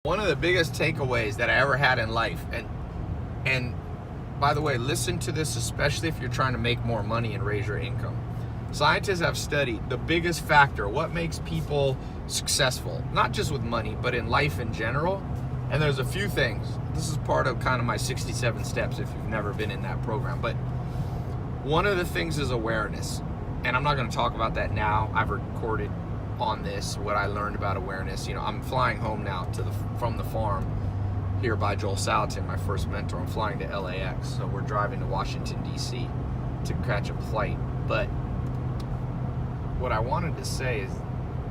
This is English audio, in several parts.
One of the biggest takeaways that I ever had in life, and by the way, listen to this, especially if you're trying to make more money and raise your income. Scientists have studied the biggest factor, what makes people successful, not just with money, but in life in general. And there's a few things. This is part of kind of my 67 steps if you've never been in that program. But one of the things is awareness. And I'm not going to talk about that now. I've recorded on this what I learned about awareness. You know, I'm flying home now from the farm here by Joel Salatin, my first mentor. I'm flying to LAX, so we're driving to Washington DC to catch a flight. But what I wanted to say is,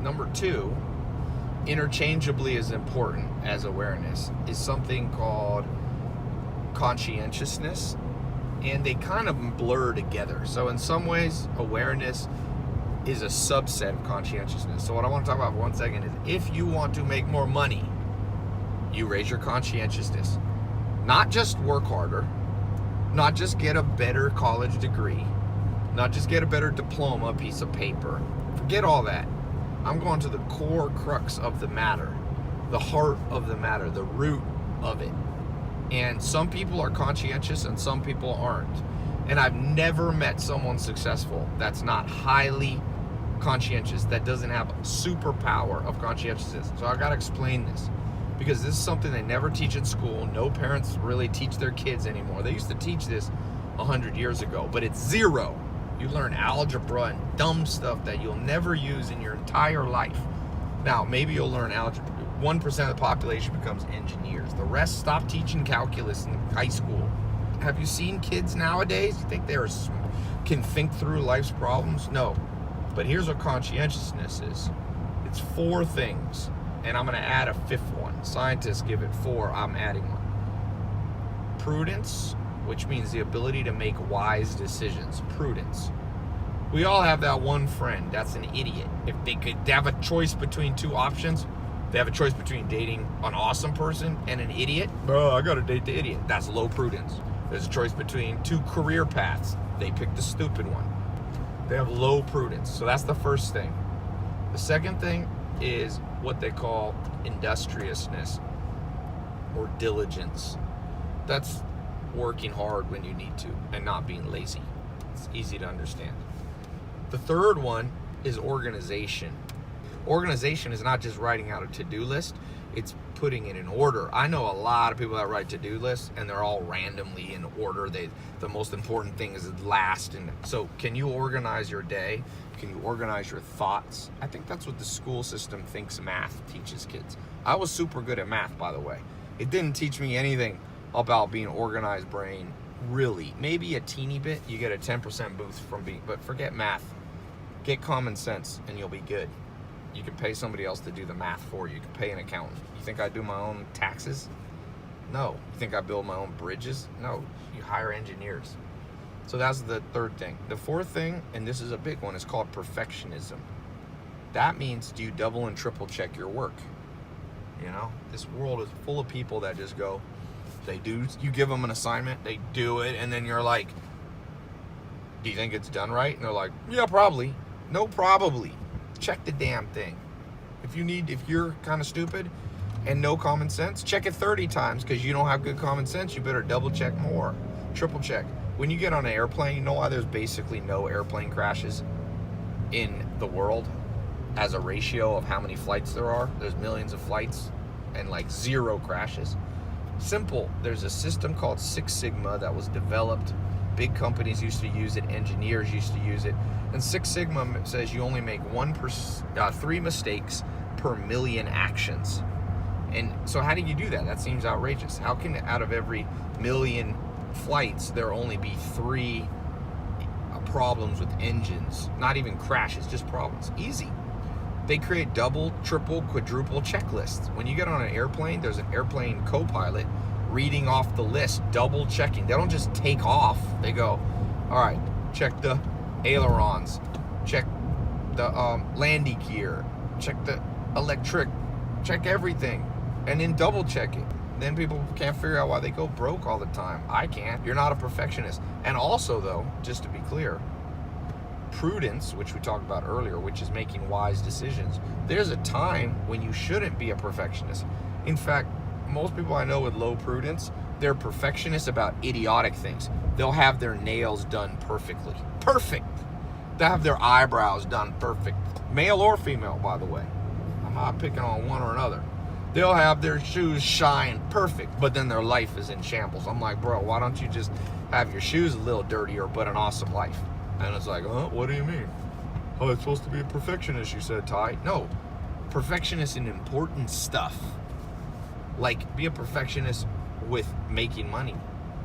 number two, interchangeably as important as awareness, is something called conscientiousness, and they kind of blur together. So in some ways, awareness is a subset of conscientiousness. So what I want to talk about for 1 second is, if you want to make more money, you raise your conscientiousness. Not just work harder, not just get a better college degree, not just get a better diploma, piece of paper. Forget all that. I'm going to the core crux of the matter, the heart of the matter, the root of it. And some people are conscientious and some people aren't. And I've never met someone successful that's not highly conscientious, that doesn't have a superpower of conscientiousness. So I got to explain this, because this is something they never teach in school. No parents really teach their kids anymore. They used to teach this 100 years ago, but it's zero. You learn algebra and dumb stuff that you'll never use in your entire life. Now, maybe you'll learn algebra. 1% of the population becomes engineers. The rest stop teaching calculus in high school. Have you seen kids nowadays? You think can think through life's problems? No. But here's what conscientiousness is. It's 4 things, and I'm going to add a 5th one. Scientists give it 4. I'm adding one. Prudence, which means the ability to make wise decisions. Prudence. We all have that one friend that's an idiot. If they could have a choice between 2 options, they have a choice between dating an awesome person and an idiot. Oh, I gotta date the idiot. That's low prudence. There's a choice between 2 career paths. They pick the stupid one. They have low prudence. So that's the first thing. The second thing is what they call industriousness or diligence. That's working hard when you need to and not being lazy. It's easy to understand. The third one is organization. Organization is not just writing out a to-do list, it's putting it in order. I know a lot of people that write to-do lists and they're all randomly in order. The most important thing is last. And so can you organize your day? Can you organize your thoughts? I think that's what the school system thinks math teaches kids. I was super good at math, by the way. It didn't teach me anything about being organized brain, really. Maybe a teeny bit. You get a 10% boost from being, but forget math. Get common sense and you'll be good. You can pay somebody else to do the math for you. You can pay an accountant. You think I do my own taxes? No. You think I build my own bridges? No. You hire engineers. So that's the third thing. The fourth thing, and this is a big one, is called perfectionism. That means, do you double and triple check your work? You know, this world is full of people that just go, they do, you give them an assignment, they do it, and then you're like, do you think it's done right? And they're like, yeah, probably. No, probably. Check the damn thing. If you're kind of stupid and no common sense, check it 30 times, because you don't have good common sense. You better double check more, triple check. When you get on an airplane, you know why there's basically no airplane crashes in the world as a ratio of how many flights there are? There's millions of flights and like 0 crashes. Simple. There's a system called Six Sigma that was developed. Big companies used to use it. Engineers used to use it. And Six Sigma says you only make 3 mistakes per million actions. And so how do you do that? That seems outrageous. How can out of every million flights there only be 3 problems with engines? Not even crashes, just problems. Easy. They create double, triple, quadruple checklists. When you get on an airplane, there's an airplane co-pilot reading off the list, double checking. They don't just take off. They go, all right, check the ailerons, check the landing gear, check the electric, check everything, and then double check it. Then people can't figure out why they go broke all the time. I can't. You're not a perfectionist. And also, though, just to be clear, prudence, which we talked about earlier, which is making wise decisions, there's a time when you shouldn't be a perfectionist. In fact, most people I know with low prudence, they're perfectionists about idiotic things. They'll have their nails done perfectly. Perfect. They'll have their eyebrows done perfect. Male or female, by the way. I'm not picking on one or another. They'll have their shoes shine perfect, but then their life is in shambles. I'm like, bro, why don't you just have your shoes a little dirtier, but an awesome life? And it's like, what do you mean? Oh, it's supposed to be a perfectionist, you said, Tai. No, perfectionist in important stuff. Like, be a perfectionist with making money.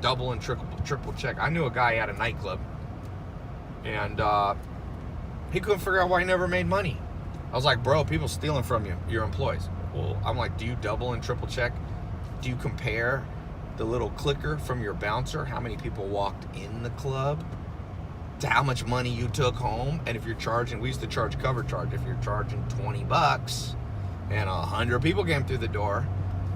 Double and triple check. I knew a guy at a nightclub, and he couldn't figure out why he never made money. I was like, bro, people stealing from you, your employees. Well, I'm like, do you double and triple check? Do you compare the little clicker from your bouncer, how many people walked in the club, to how much money you took home? And if you're charging, we used to charge cover charge. If you're charging $20 and 100 people came through the door,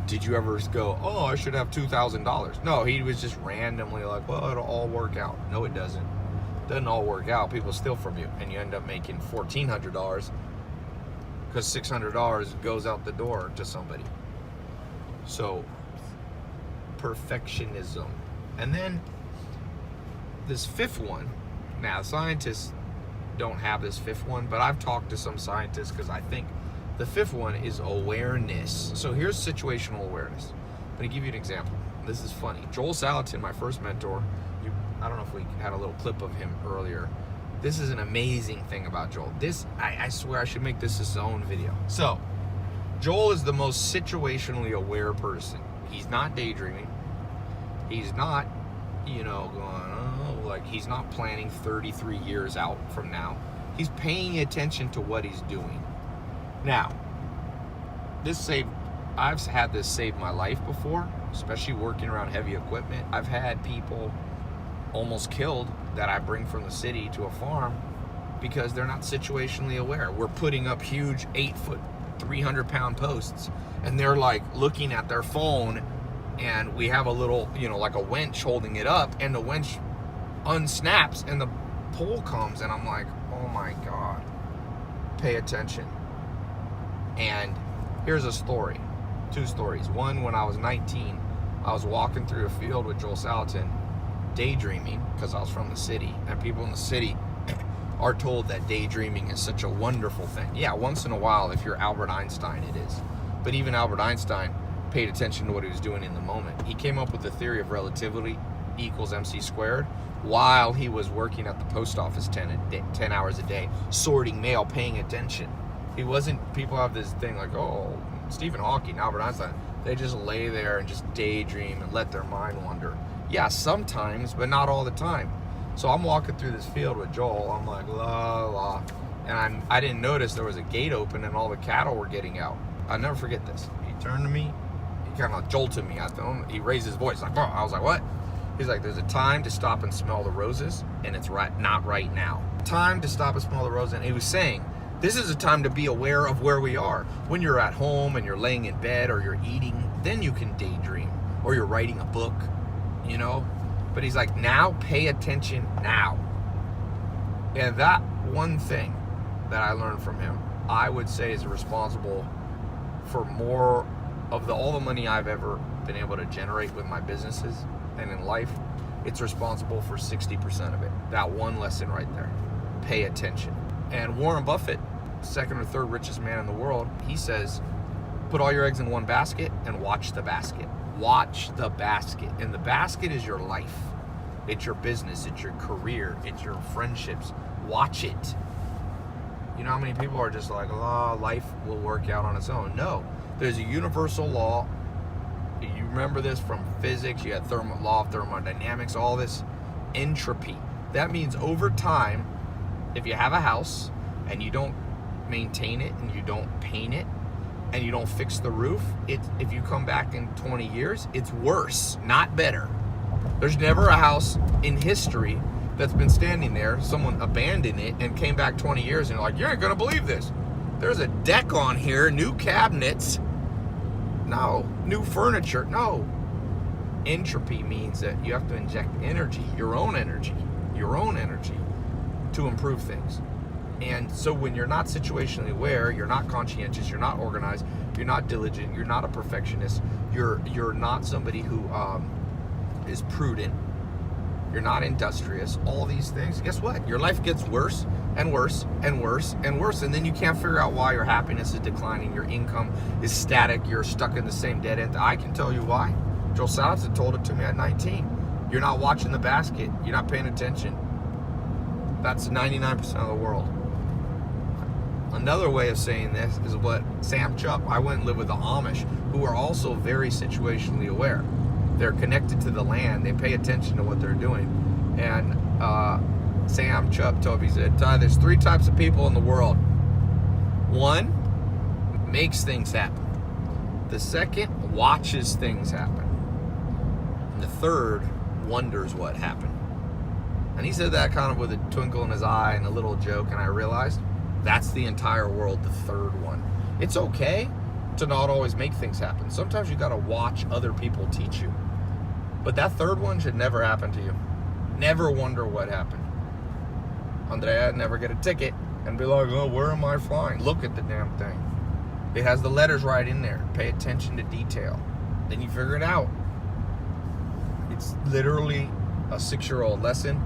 did you ever go, oh, I should have $2,000? No, he was just randomly like, well, it'll all work out. No, it doesn't. It doesn't all work out. People steal from you, and you end up making $1,400 because $600 goes out the door to somebody. So, perfectionism. And then this fifth one, now scientists don't have this fifth one, but I've talked to some scientists because I think the fifth one is awareness. So here's situational awareness. I'm going to give you an example. This is funny. Joel Salatin, my first mentor, I don't know if we had a little clip of him earlier. This is an amazing thing about Joel. I swear I should make this his own video. So, Joel is the most situationally aware person. He's not daydreaming. He's not, he's not planning 33 years out from now. He's paying attention to what he's doing. Now, I've had this save my life before, especially working around heavy equipment. I've had people almost killed that I bring from the city to a farm because they're not situationally aware. We're putting up huge 8-foot, 300-pound posts, and they're like looking at their phone, and we have a little, like a winch holding it up, and the winch unsnaps and the pole comes, and I'm like, oh my God, pay attention. And here's a story, 2 stories. One, when I was 19, I was walking through a field with Joel Salatin, daydreaming, because I was from the city, and people in the city are told that daydreaming is such a wonderful thing. Yeah, once in a while, if you're Albert Einstein, it is. But even Albert Einstein paid attention to what he was doing in the moment. He came up with the theory of relativity equals MC squared while he was working at the post office 10 hours a day, sorting mail, paying attention. He wasn't, people have this thing like, oh, Stephen Hawking, Albert Einstein, they just lay there and just daydream and let their mind wander. Yeah, sometimes, but not all the time. So I'm walking through this field with Joel. I'm like, la, la. And I didn't notice there was a gate open and all the cattle were getting out. I'll never forget this. He turned to me. He kind of jolted me. He raised his voice. Like, oh. I was like, what? He's like, there's a time to stop and smell the roses, and it's not right now. Time to stop and smell the roses. And he was saying, this is a time to be aware of where we are. When you're at home and you're laying in bed or you're eating, then you can daydream. Or you're writing a book, But he's like, now pay attention now. And that one thing that I learned from him, I would say is responsible for more of all the money I've ever been able to generate with my businesses and in life. It's responsible for 60% of it. That one lesson right there. Pay attention. And Warren Buffett, second or third richest man in the world, he says, put all your eggs in one basket and watch the basket. Watch the basket. And the basket is your life. It's your business. It's your career. It's your friendships. Watch it. You know how many people are just like, oh, life will work out on its own? No. There's a universal law. You remember this from physics. You had law of thermodynamics, all this entropy. That means over time, if you have a house and you don't maintain it and you don't paint it and you don't fix the roof, if you come back in 20 years, it's worse, not better. There's never a house in history that's been standing there, someone abandoned it and came back 20 years and you're like, you ain't gonna believe this. There's a deck on here, new cabinets. No. New furniture. No. Entropy means that you have to inject energy, your own energy, to improve things. And so when you're not situationally aware, you're not conscientious, you're not organized, you're not diligent, you're not a perfectionist, you're not somebody who is prudent, you're not industrious, all these things, guess what? Your life gets worse and worse and worse and worse, and then you can't figure out why your happiness is declining, your income is static, you're stuck in the same dead end. I can tell you why. Joel Salatin told it to me at 19. You're not watching the basket, you're not paying attention. That's 99% of the world. Another way of saying this is what Sam Chupp, I went and lived with the Amish, who are also very situationally aware. They're connected to the land. They pay attention to what they're doing. And Sam Chupp told me, he said, Tai, there's 3 types of people in the world. One makes things happen. The second watches things happen. And the third wonders what happened. And he said that kind of with a twinkle in his eye and a little joke, and I realized that's the entire world, the third one. It's okay to not always make things happen. Sometimes you got to watch other people teach you. But that third one should never happen to you. Never wonder what happened. Andrea, never get a ticket and be like, oh, where am I flying? Look at the damn thing. It has the letters right in there. Pay attention to detail. Then you figure it out. It's literally a 6-year-old lesson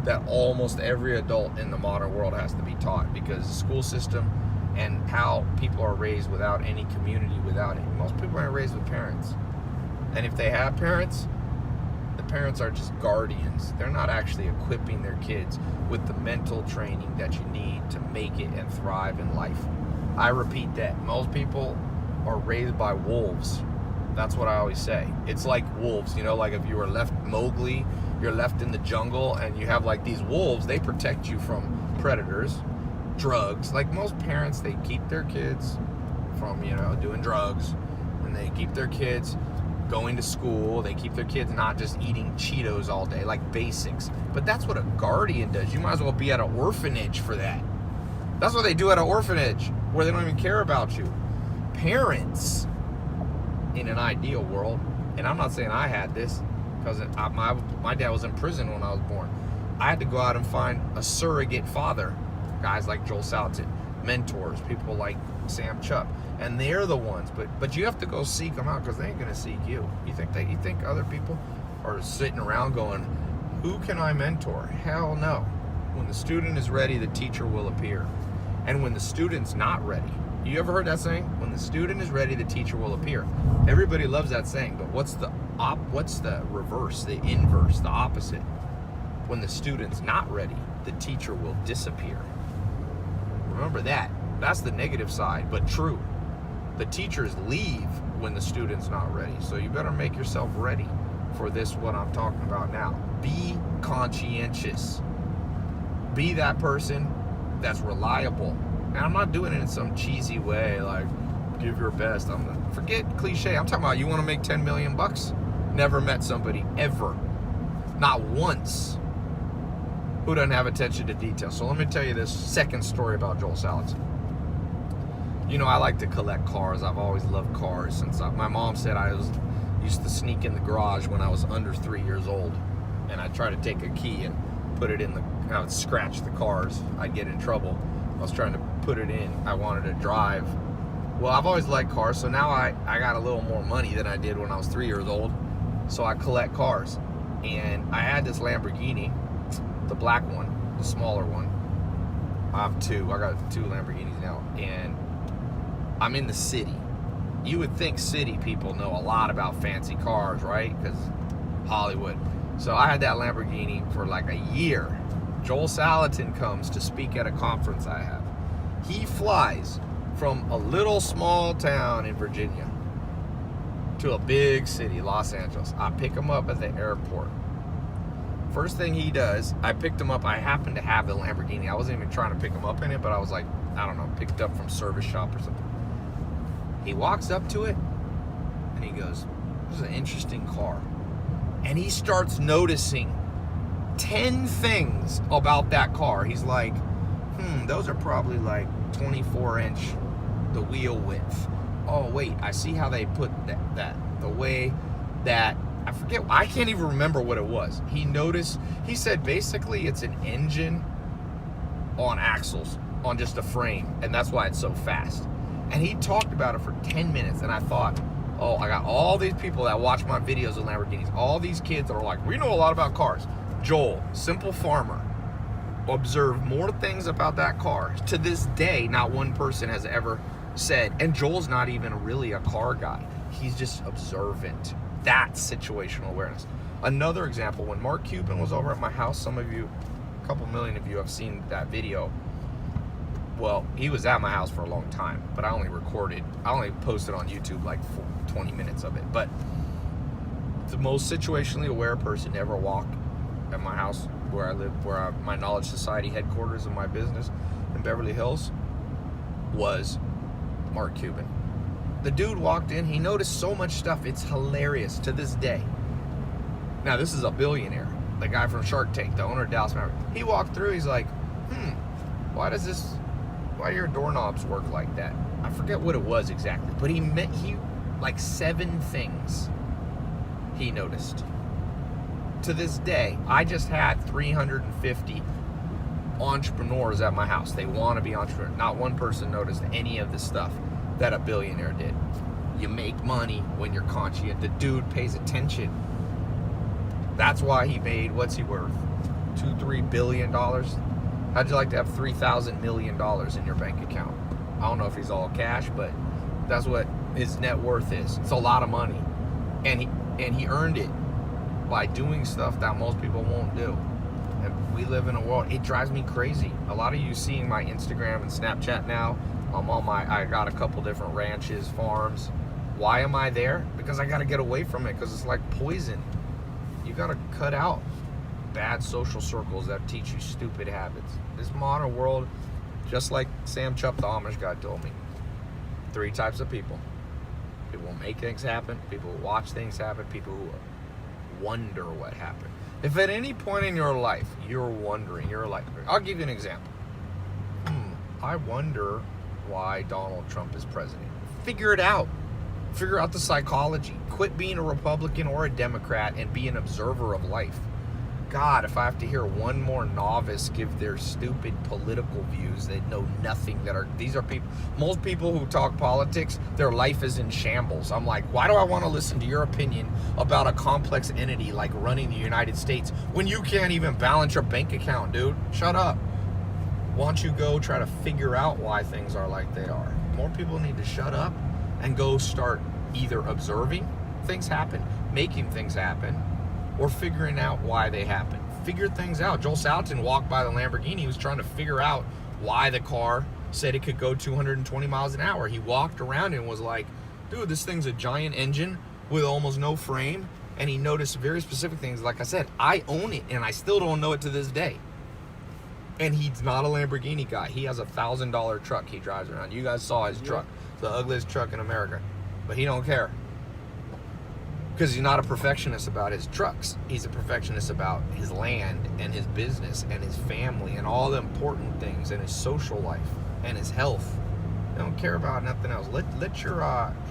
that almost every adult in the modern world has to be taught, because the school system and how people are raised without any community, without it. Most people aren't raised with parents. And if they have parents, the parents are just guardians. They're not actually equipping their kids with the mental training that you need to make it and thrive in life. I repeat that. Most people are raised by wolves. That's what I always say. It's like wolves, you know, like if you were left Mowgli, you're left in the jungle and you have like these wolves, they protect you from predators, drugs. Like most parents, they keep their kids from, you know, doing drugs, and they keep their kids going to school. They keep their kids not just eating Cheetos all day, like basics. But that's what a guardian does. You might as well be at an orphanage for that. That's what they do at an orphanage, where they don't even care about you. Parents, in an ideal world, and I'm not saying I had this, because my dad was in prison when I was born. I had to go out and find a surrogate father. Guys like Joel Salatin, mentors, people like Sam Chupp, and they're the ones. But you have to go seek them out, because they ain't gonna seek you. You think other people are sitting around going, who can I mentor? Hell no. When the student is ready, the teacher will appear. And when the student's not ready, you ever heard that saying? When the student is ready, the teacher will appear. Everybody loves that saying, but what's the reverse, the inverse, the opposite? When the student's not ready, the teacher will disappear. Remember that. That's the negative side, but true. The teachers leave when the student's not ready. So you better make yourself ready for this, what I'm talking about now. Be conscientious. Be that person that's reliable. And I'm not doing it in some cheesy way, like give your best. Forget cliche. I'm talking about, you want to make 10 million bucks? Never met somebody ever, not once, who doesn't have attention to detail. So let me tell you this second story about Joel Salatin. You know, I like to collect cars. I've always loved cars since my mom said I used to sneak in the garage when I was under 3 years old, and I'd try to take a key and put it in I would scratch the cars. I'd get in trouble. I was trying to put it in. I wanted to drive. Well, I've always liked cars, so now I got a little more money than I did when I was 3 years old. So I collect cars. And I had this Lamborghini, the black one, the smaller one. I have 2. I got 2 Lamborghinis now. And I'm in the city. You would think city people know a lot about fancy cars, right? Because Hollywood. So I had that Lamborghini for like a year. Joel Salatin comes to speak at a conference I have. He flies from a little small town in Virginia to a big city, Los Angeles. I pick him up at the airport. First thing he does, I picked him up. I happened to have the Lamborghini. I wasn't even trying to pick him up in it, but I was like, I don't know, picked up from service shop or something. He walks up to it and he goes, this is an interesting car. And he starts noticing 10 things about that car. He's like, those are probably like 24-inch, the wheel width. Oh, wait, I see how they put that the way that, I can't even remember what it was. He said basically it's an engine on axles. on just a frame, and that's why it's so fast. And he talked about it for 10 minutes, and I thought, oh, I got all these people that watch my videos of Lamborghinis, all these kids that are like, we know a lot about cars. Joel, simple farmer, observed more things about that car. To this day, not one person has ever said, and Joel's not even really a car guy. He's just observant. That's situational awareness. Another example, when Mark Cuban was over at my house, some of you, a couple million of you have seen that video. Well, he was at my house for a long time, but I only posted on YouTube like 20 minutes of it. But the most situationally aware person to ever walk at my house where I live, my Knowledge Society headquarters of my business in Beverly Hills, was Mark Cuban. The dude walked in, he noticed so much stuff, it's hilarious to this day. Now, this is a billionaire, the guy from Shark Tank, the owner of Dallas Mavericks. He walked through, he's like, why do your doorknobs work like that? I forget what it was exactly, but he like 7 things he noticed. To this day, I just had 350 entrepreneurs at my house. They want to be entrepreneurs. Not one person noticed any of the stuff that a billionaire did. You make money when you're conscious. The dude pays attention. That's why he made, what's he worth? $2-3 billion? How'd you like to have $3,000 million in your bank account? I don't know if he's all cash, but that's what his net worth is. It's a lot of money. And he earned it by doing stuff that most people won't do. And we live in a world, it drives me crazy. A lot of you seeing my Instagram and Snapchat now, I got a couple different ranches, farms. Why am I there? Because I gotta get away from it, because it's like poison. You gotta cut out bad social circles that teach you stupid habits. This modern world, just like Sam Chupp, the Amish guy, told me, 3 types of people. People who make things happen, people who watch things happen, people who wonder what happened. If at any point in your life you're wondering, you're like, I'll give you an example. I wonder why Donald Trump is president. Figure it out. Figure out the psychology. Quit being a Republican or a Democrat and be an observer of life. God, if I have to hear one more novice give their stupid political views that know nothing, these are people, most people who talk politics, their life is in shambles. I'm like, why do I want to listen to your opinion about a complex entity like running the United States when you can't even balance your bank account, dude? Shut up. Why don't you go try to figure out why things are like they are? More people need to shut up and go start either observing things happen, making things happen, or figuring out why they happen. Figure things out. Joel Salatin walked by the Lamborghini. He was trying to figure out why the car said it could go 220 miles an hour. He walked around and was like, dude, this thing's a giant engine with almost no frame. And he noticed very specific things. Like I said, I own it, and I still don't know it to this day. And he's not a Lamborghini guy. He has a $1,000 truck he drives around. You guys saw his truck. The ugliest truck in America. But he don't care. Because he's not a perfectionist about his trucks. He's a perfectionist about his land and his business and his family and all the important things and his social life and his health. They don't care about nothing else. Let your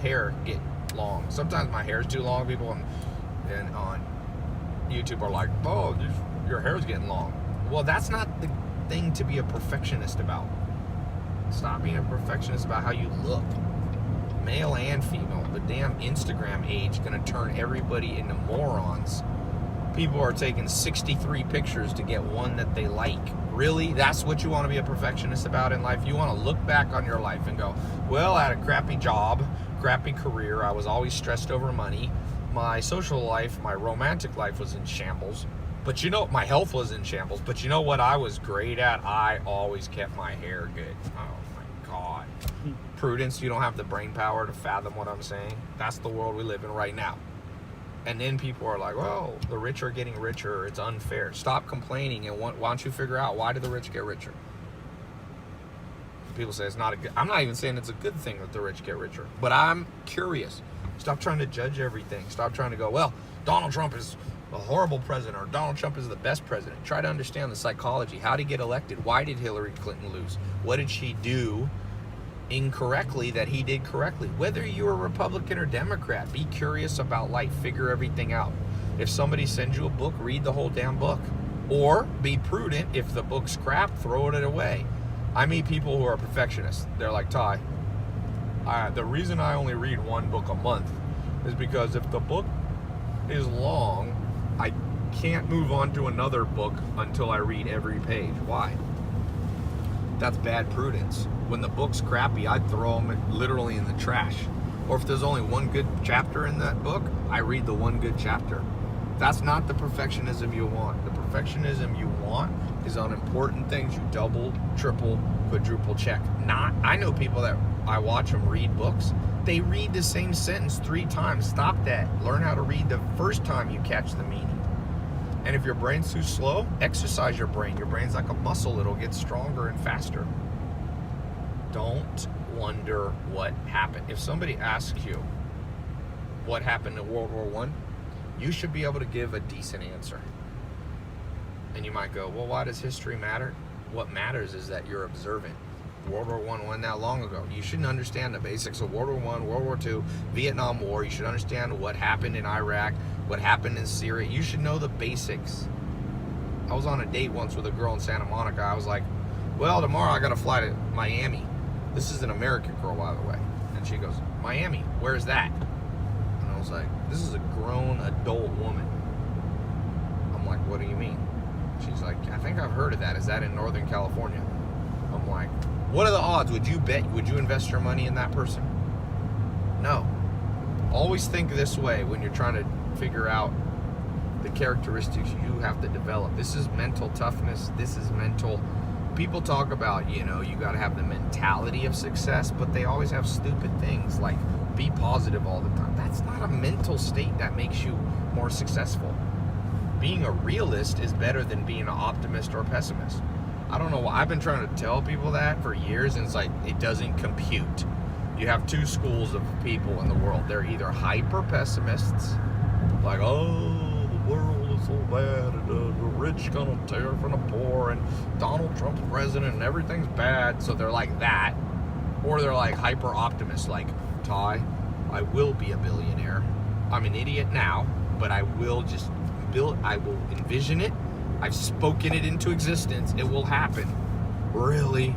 hair get long. Sometimes my hair's too long. People on YouTube are like, oh, your hair's getting long. Well, that's not the thing to be a perfectionist about. Stop being a perfectionist about how you look. Male and female. The damn Instagram age gonna turn everybody into morons. People are taking 63 pictures to get one that they like. Really? That's what you want to be a perfectionist about in life? You want to look back on your life and go, well, I had a crappy job, crappy career, I was always stressed over money, my social life, my romantic life was in shambles, but my health was in shambles, but you know what I was great at? I always kept my hair good. Oh my God. Prudence, you don't have the brain power to fathom what I'm saying. That's the world we live in right now. And then people are like, well, the rich are getting richer, it's unfair. Stop complaining, and why don't you figure out, why do the rich get richer? People say it's not a good, I'm not even saying it's a good thing that the rich get richer, but I'm curious. Stop trying to judge everything. Stop trying to go, well, Donald Trump is a horrible president, or Donald Trump is the best president. Try to understand the psychology. How did he get elected? Why did Hillary Clinton lose? What did she do incorrectly that he did correctly? Whether you're a Republican or Democrat, be curious about life. Figure everything out. If somebody sends you a book, read the whole damn book. Or be prudent. If the book's crap, throw it away. I meet people who are perfectionists. They're like, Tai, the reason I only read one book a month is because if the book is long, I can't move on to another book until I read every page. Why? That's bad prudence. When the book's crappy, I'd throw them literally in the trash. Or if there's only one good chapter in that book, I read the one good chapter. That's not the perfectionism you want. The perfectionism you want is on important things you double, triple, quadruple check. I know people that I watch them read books. They read the same sentence 3 times. Stop that. Learn how to read the first time you catch the meaning. And if your brain's too slow, exercise your brain. Your brain's like a muscle. It'll get stronger and faster. Don't wonder what happened. If somebody asks you what happened in World War I, you should be able to give a decent answer. And you might go, well, why does history matter? What matters is that you're observant. World War I wasn't that long ago. You shouldn't understand the basics of World War I, World War II, Vietnam War. You should understand what happened in Iraq, what happened in Syria. You should know the basics. I was on a date once with a girl in Santa Monica. I was like, well, tomorrow I got to fly to Miami. This is an American girl, by the way. And she goes, Miami, where's that? And I was like, this is a grown adult woman. I'm like, what do you mean? She's like, I think I've heard of that. Is that in Northern California? I'm like, what are the odds? Would you invest your money in that person? No. Always think this way when you're trying to figure out the characteristics you have to develop. This is mental toughness. This is mental. People talk about, you got to have the mentality of success, but they always have stupid things like be positive all the time. That's not a mental state that makes you more successful. Being a realist is better than being an optimist or pessimist. I don't know why. I've been trying to tell people that for years, and it's like, it doesn't compute. You have 2 schools of people in the world. They're either hyper pessimists, like, oh, the world is so bad, and the rich gonna tear from the poor, and Donald Trump's president, and everything's bad, so they're like that. Or they're like hyper optimists, like, Tai, I will be a billionaire. I'm an idiot now, but I will envision it. I've spoken it into existence. It will happen. Really?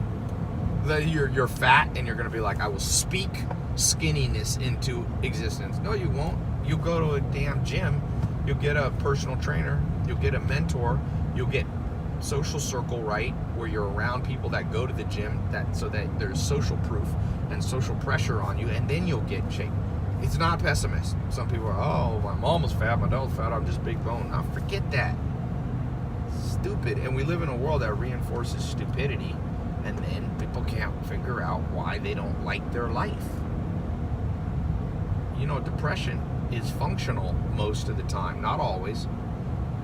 You're fat and you're going to be like, I will speak skinniness into existence. No, you won't. You'll go to a damn gym. You'll get a personal trainer. You'll get a mentor. You'll get social circle right, where you're around people that go to the gym, so that there's social proof and social pressure on you, and then you'll get in shape. It's not pessimist. Some people are, oh, my mom was fat, my dad was fat, I'm just big bone. Now forget that. Stupid. And we live in a world that reinforces stupidity, and then people can't figure out why they don't like their life. Depression is functional most of the time, not always.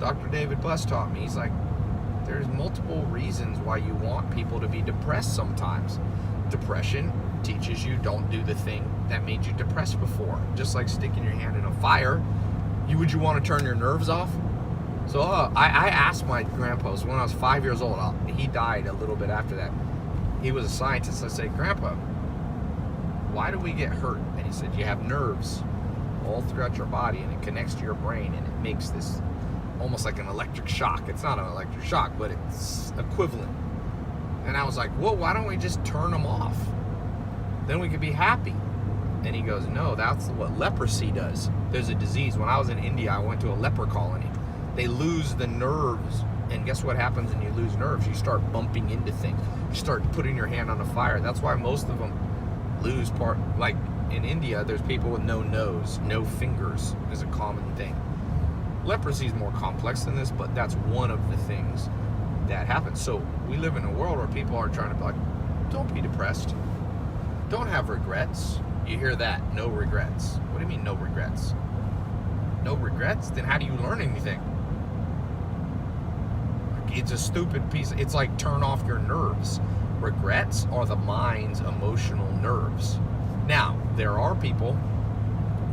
Dr. David Buss taught me, he's like, there's multiple reasons why you want people to be depressed sometimes. Depression teaches you don't do the thing that made you depressed before. Just like sticking your hand in a fire, would you want to turn your nerves off? So I asked my grandpa, so when I was 5 years old, he died a little bit after that. He was a scientist. I said, Grandpa, why do we get hurt? And he said, you have nerves all throughout your body, and it connects to your brain, and it makes this almost like an electric shock. It's not an electric shock, but it's equivalent. And I was like, well, why don't we just turn them off? Then we could be happy. And he goes, no, that's what leprosy does. There's a disease. When I was in India, I went to a leper colony. They lose the nerves. And guess what happens when you lose nerves? You start bumping into things. You start putting your hand on a fire. That's why most of them lose part. Like in India, there's people with no nose, no fingers is a common thing. Leprosy is more complex than this, but that's one of the things that happens. So we live in a world where people are trying to be like, don't be depressed. Don't have regrets. You hear that, no regrets. What do you mean no regrets? No regrets? Then how do you learn anything? It's a stupid piece. It's like turn off your nerves. Regrets are the mind's emotional nerves. Now, there are people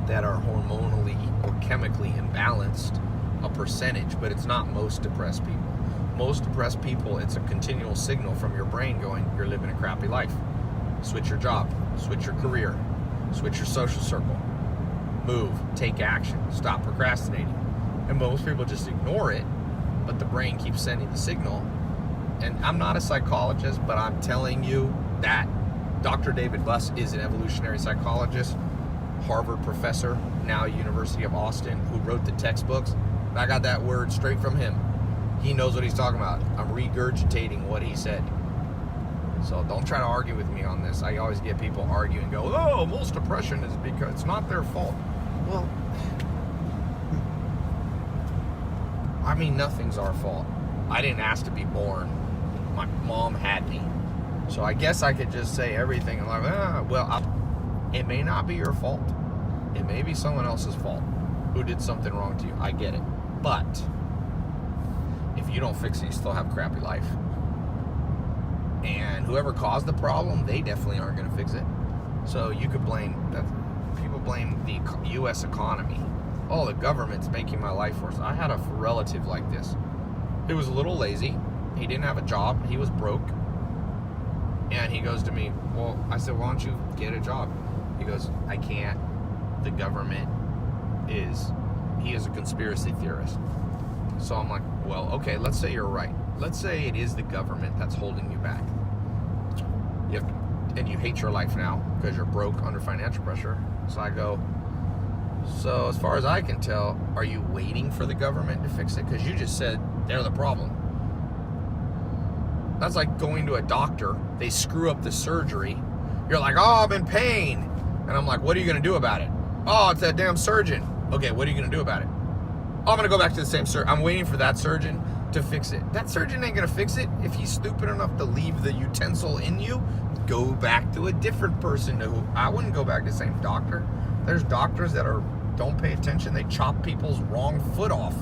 that are hormonally or chemically imbalanced, a percentage, but it's not most depressed people. Most depressed people, it's a continual signal from your brain going, you're living a crappy life. Switch your job, switch your career, switch your social circle, move, take action, stop procrastinating. And most people just ignore it, but the brain keeps sending the signal, and I'm not a psychologist, but I'm telling you that Dr. David Buss is an evolutionary psychologist, Harvard professor, now University of Austin, who wrote the textbooks. I got that word straight from him. He knows what he's talking about. I'm regurgitating what he said. So don't try to argue with me on this. I always get people argue and go, oh, most depression is because it's not their fault. Well, I mean, nothing's our fault. I didn't ask to be born. My mom had me. So I guess I could just say everything. Like, it may not be your fault. It may be someone else's fault who did something wrong to you. I get it. But if you don't fix it, you still have a crappy life. And whoever caused the problem, they definitely aren't going to fix it. So you could blame, people blame the U.S. economy. Oh, the government's making my life worse. I had a relative like this. He was a little lazy. He didn't have a job. He was broke. And he goes to me, well, I said, why don't you get a job? He goes, I can't. The government he is a conspiracy theorist. So I'm like, well, okay, let's say you're right. Let's say it is the government that's holding you back. And you hate your life now because you're broke under financial pressure. So I go, so as far as I can tell, are you waiting for the government to fix it? Because you just said they're the problem. That's like going to a doctor. They screw up the surgery. You're like, oh, I'm in pain. And I'm like, what are you going to do about it? Oh, it's that damn surgeon. Okay, what are you going to do about it? Oh, I'm going to go back to the same surgeon. I'm waiting for that surgeon to fix it. That surgeon ain't going to fix it. If he's stupid enough to leave the utensil in you, go back to a different person. I wouldn't go back to the same doctor. There's doctors that don't pay attention. They chop people's wrong foot off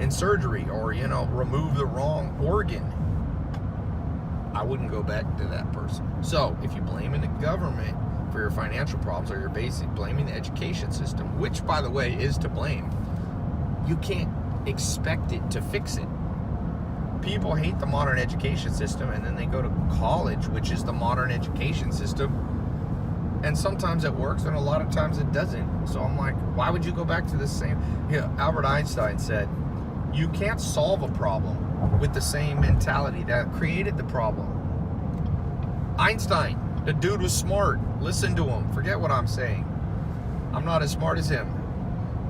in surgery or, remove the wrong organ. I wouldn't go back to that person. So if you're blaming the government for your financial problems, or you're basically blaming the education system, which, by the way, is to blame, you can't expect it to fix it. People hate the modern education system, and then they go to college, which is the modern education system, and sometimes it works and a lot of times it doesn't. So I'm like, why would you go back to the same? Albert Einstein said, you can't solve a problem with the same mentality that created the problem. Einstein, the dude was smart. Listen to him. Forget what I'm saying. I'm not as smart as him.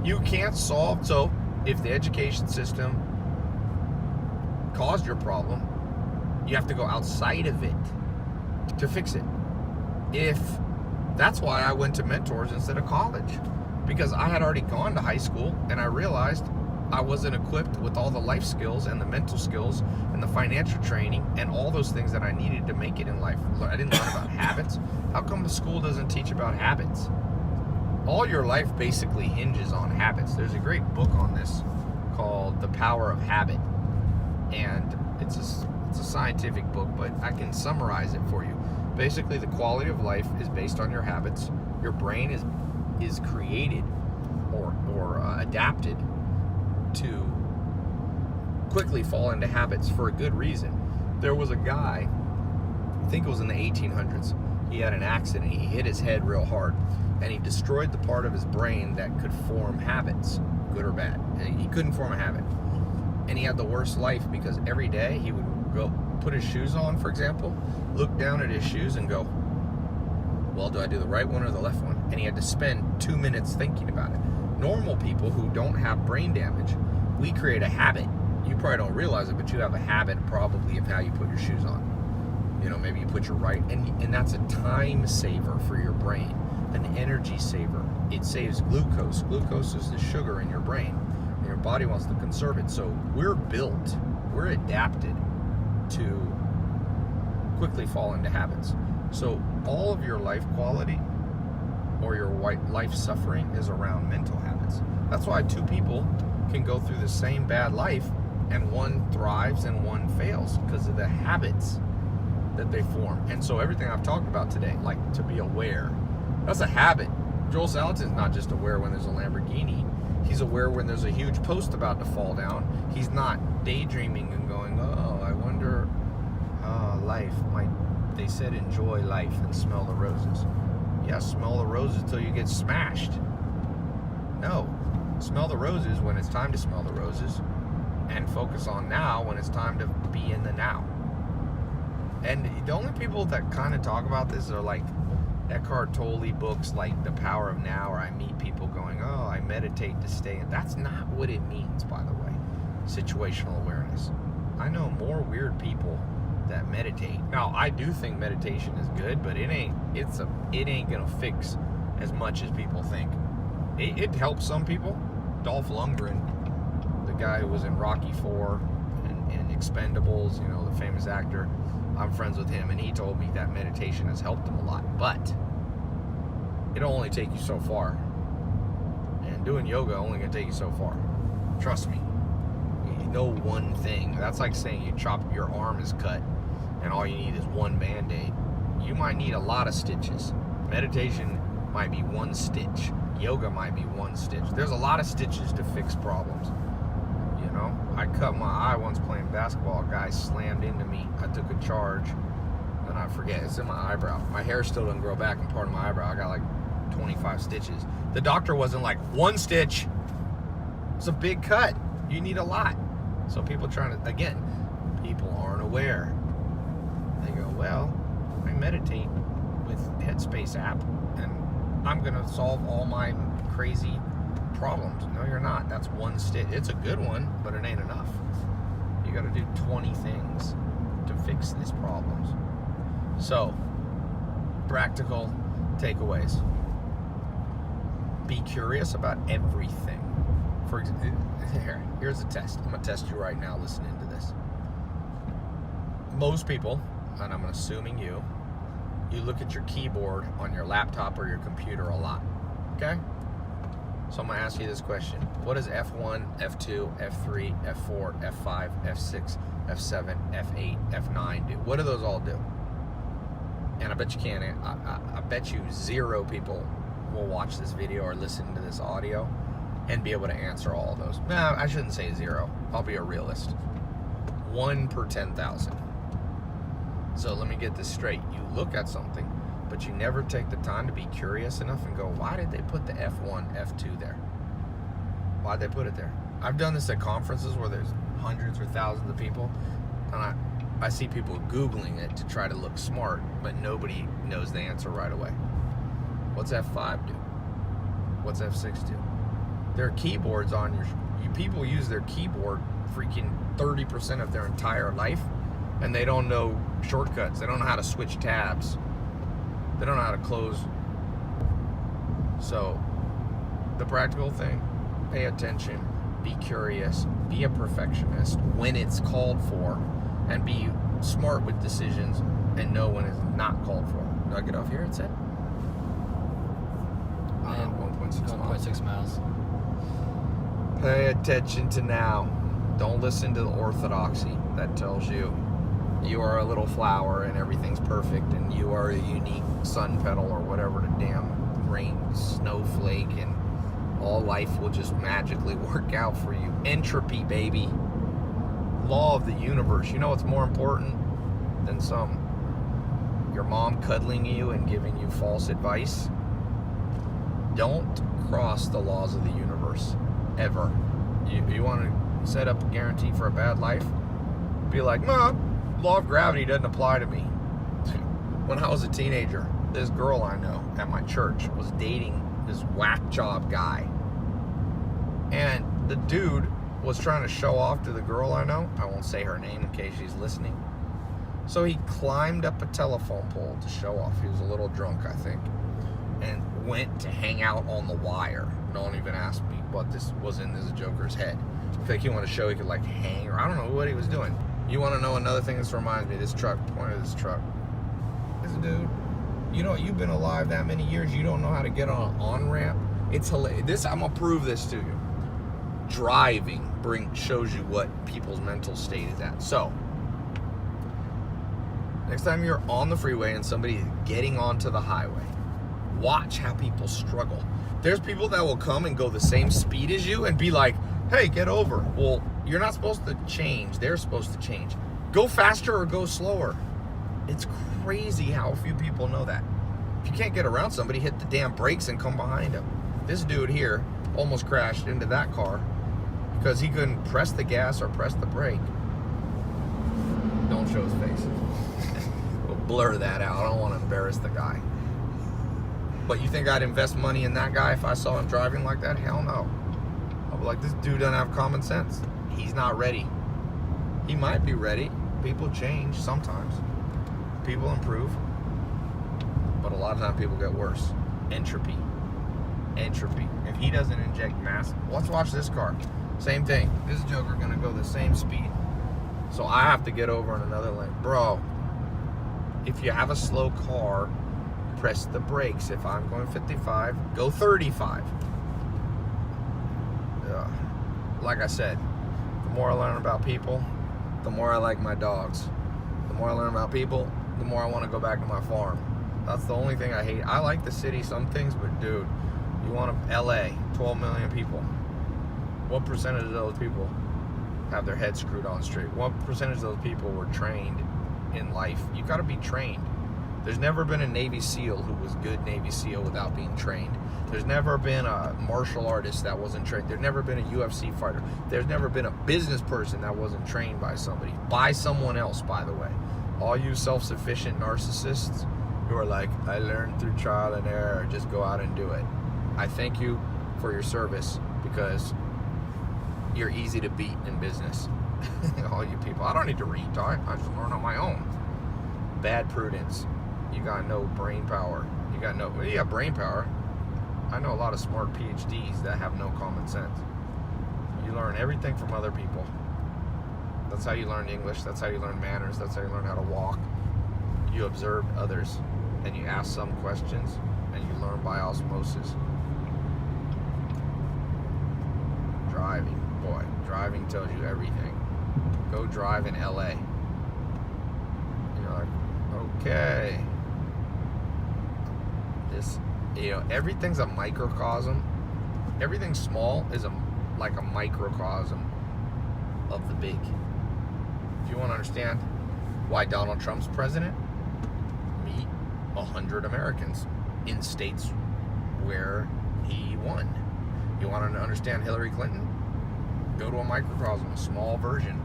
You can't solve. So if the education system caused your problem, you have to go outside of it to fix it. That's why I went to mentors instead of college, because I had already gone to high school and I realized I wasn't equipped with all the life skills and the mental skills and the financial training and all those things that I needed to make it in life. I didn't learn about habits. How come the school doesn't teach about habits? All your life basically hinges on habits. There's a great book on this called The Power of Habit. And it's a scientific book, but I can summarize it for you. Basically, the quality of life is based on your habits. Your brain is created or adapted to quickly fall into habits for a good reason. There was a guy, I think it was in the 1800s, he had an accident. He hit his head real hard, and he destroyed the part of his brain that could form habits, good or bad. He couldn't form a habit. And he had the worst life because every day he would go put his shoes on, for example, look down at his shoes and go, well, do I do the right one or the left one? And he had to spend 2 minutes thinking about it. Normal people who don't have brain damage, we create a habit. You probably don't realize it, but you have a habit probably of how you put your shoes on. Maybe you put your right, and that's a time saver for your brain, an energy saver. It saves glucose. Glucose is the sugar in your brain, and your body wants to conserve it. So we're adapted to quickly fall into habits. So all of your life quality or your life suffering is around mental habits. That's why two people can go through the same bad life and one thrives and one fails because of the habits that they form. And so everything I've talked about today, like to be aware, that's a habit. Joel Salatin's not just aware when there's a Lamborghini. He's aware when there's a huge post about to fall down. He's not daydreaming and going, oh, I wonder life might, they said enjoy life and smell the roses. Yeah, smell the roses till you get smashed. No, smell the roses when it's time to smell the roses and focus on now when it's time to be in the now. And the only people that kind of talk about this are like Eckhart Tolle books like The Power of Now, or I meet people going, oh, I meditate to stay. And that's not what it means, by the way. Situational awareness. I know more weird people that meditate. Now, I do think meditation is good, but it ain't gonna fix as much as people think. It helps some people. Dolph Lundgren, the guy who was in Rocky IV and Expendables, you know, the famous actor, I'm friends with him, and he told me that meditation has helped him a lot, but it'll only take you so far. And doing yoga only gonna take you so far. Trust me. You know one thing. That's like saying your arm is cut and all you need is one Band-Aid. You might need a lot of stitches. Meditation might be one stitch. Yoga might be one stitch. There's a lot of stitches to fix problems. You know, I cut my eye once playing basketball. A guy slammed into me. I took a charge, and I forget, it's in my eyebrow. My hair still doesn't grow back in part of my eyebrow. I got like 25 stitches. The doctor wasn't like, one stitch. It's a big cut. You need a lot. So people people aren't aware. They go, well, I meditate with Headspace app, and I'm gonna solve all my crazy problems. No, you're not. That's one stitch. It's a good one, but it ain't enough. You got to do 20 things to fix these problems. So, practical takeaways. Be curious about everything. For example, here's a test. I'm going to test you right now listening to this. Most people, and I'm assuming you look at your keyboard on your laptop or your computer a lot. Okay? So I'm going to ask you this question. What does F1, F2, F3, F4, F5, F6, F7, F8, F9 do? What do those all do? And I bet you can't. I bet you 0 people will watch this video or listen to this audio and be able to answer all of those. No, I shouldn't say 0. I'll be a realist. 1 per 10,000. So let me get this straight. You look at something, but you never take the time to be curious enough and go, why did they put the F1, F2 there? Why'd they put it there? I've done this at conferences where there's hundreds or thousands of people, and I see people Googling it to try to look smart, but nobody knows the answer right away. What's F5 do? What's F6 do? There are keyboards on people use their keyboard freaking 30% of their entire life, and they don't know shortcuts. They don't know how to switch tabs. They don't know how to close. So, the practical thing, pay attention, be curious, be a perfectionist when it's called for, and be smart with decisions and know when it's not called for. Did I get off here, it said? 1.6 miles. Pay attention to now. Don't listen to the orthodoxy that tells you you are a little flower and everything's perfect and you are a unique sun petal or whatever the damn rain snowflake and all life will just magically work out for you. Entropy, baby. Law of the universe. You know what's more important than your mom cuddling you and giving you false advice? Don't cross the laws of the universe. Ever. You want to set up a guarantee for a bad life? Be like, Mom, law of gravity doesn't apply to me. When I was a teenager, this girl I know at my church was dating this whack job guy. And the dude was trying to show off to the girl I know. I won't say her name in case she's listening. So he climbed up a telephone pole to show off. He was a little drunk, I think. And went to hang out on the wire. Don't even ask me what this was in this joker's head. I think he wanted to show he could like hang, or I don't know what he was doing. You want to know another thing? This reminds me of this truck. Point of this truck. This dude, you've been alive that many years. You don't know how to get on an on-ramp. It's hilarious. I'm gonna prove this to you. Driving shows you what people's mental state is at. So, next time you're on the freeway and somebody's getting onto the highway, watch how people struggle. There's people that will come and go the same speed as you and be like, hey, get over. Well, you're not supposed to change. They're supposed to change. Go faster or go slower. It's crazy how few people know that. If you can't get around somebody, hit the damn brakes and come behind them. This dude here almost crashed into that car because he couldn't press the gas or press the brake. Don't show his face. blur that out. I don't want to embarrass the guy. But you think I'd invest money in that guy if I saw him driving like that? Hell no. I'd be like, this dude doesn't have common sense. He's not ready. He might be ready. People change sometimes. People improve. But a lot of times people get worse. Entropy. If he doesn't inject mass, let's watch this car. Same thing. This joker gonna go the same speed. So I have to get over in another lane. Bro, if you have a slow car, press the brakes. If I'm going 55, go 35. Like I said, the more I learn about people, the more I like my dogs. The more I learn about people, the more I want to go back to my farm. That's the only thing I hate. I like the city, some things, but dude, you want to, LA, 12 million people. What percentage of those people have their heads screwed on straight? What percentage of those people were trained in life? You got to be trained. There's never been a Navy SEAL who was good Navy SEAL without being trained. There's never been a martial artist that wasn't trained. There's never been a UFC fighter. There's never been a business person that wasn't trained by somebody. By someone else, by the way. All you self-sufficient narcissists who are like, I learned through trial and error, just go out and do it. I thank you for your service because you're easy to beat in business. All you people. I don't need to read, I just learn on my own. Bad prudence. You got no brain power. You got brain power. I know a lot of smart PhDs that have no common sense. You learn everything from other people. That's how you learn English. That's how you learn manners. That's how you learn how to walk. You observe others and you ask some questions and you learn by osmosis. Driving, boy, driving tells you everything. Go drive in LA. You're like, okay. This, everything's a microcosm. Everything small is like a microcosm of the big. If you want to understand why Donald Trump's president, meet 100 Americans in states where he won. You want to understand Hillary Clinton? Go to a microcosm, a small version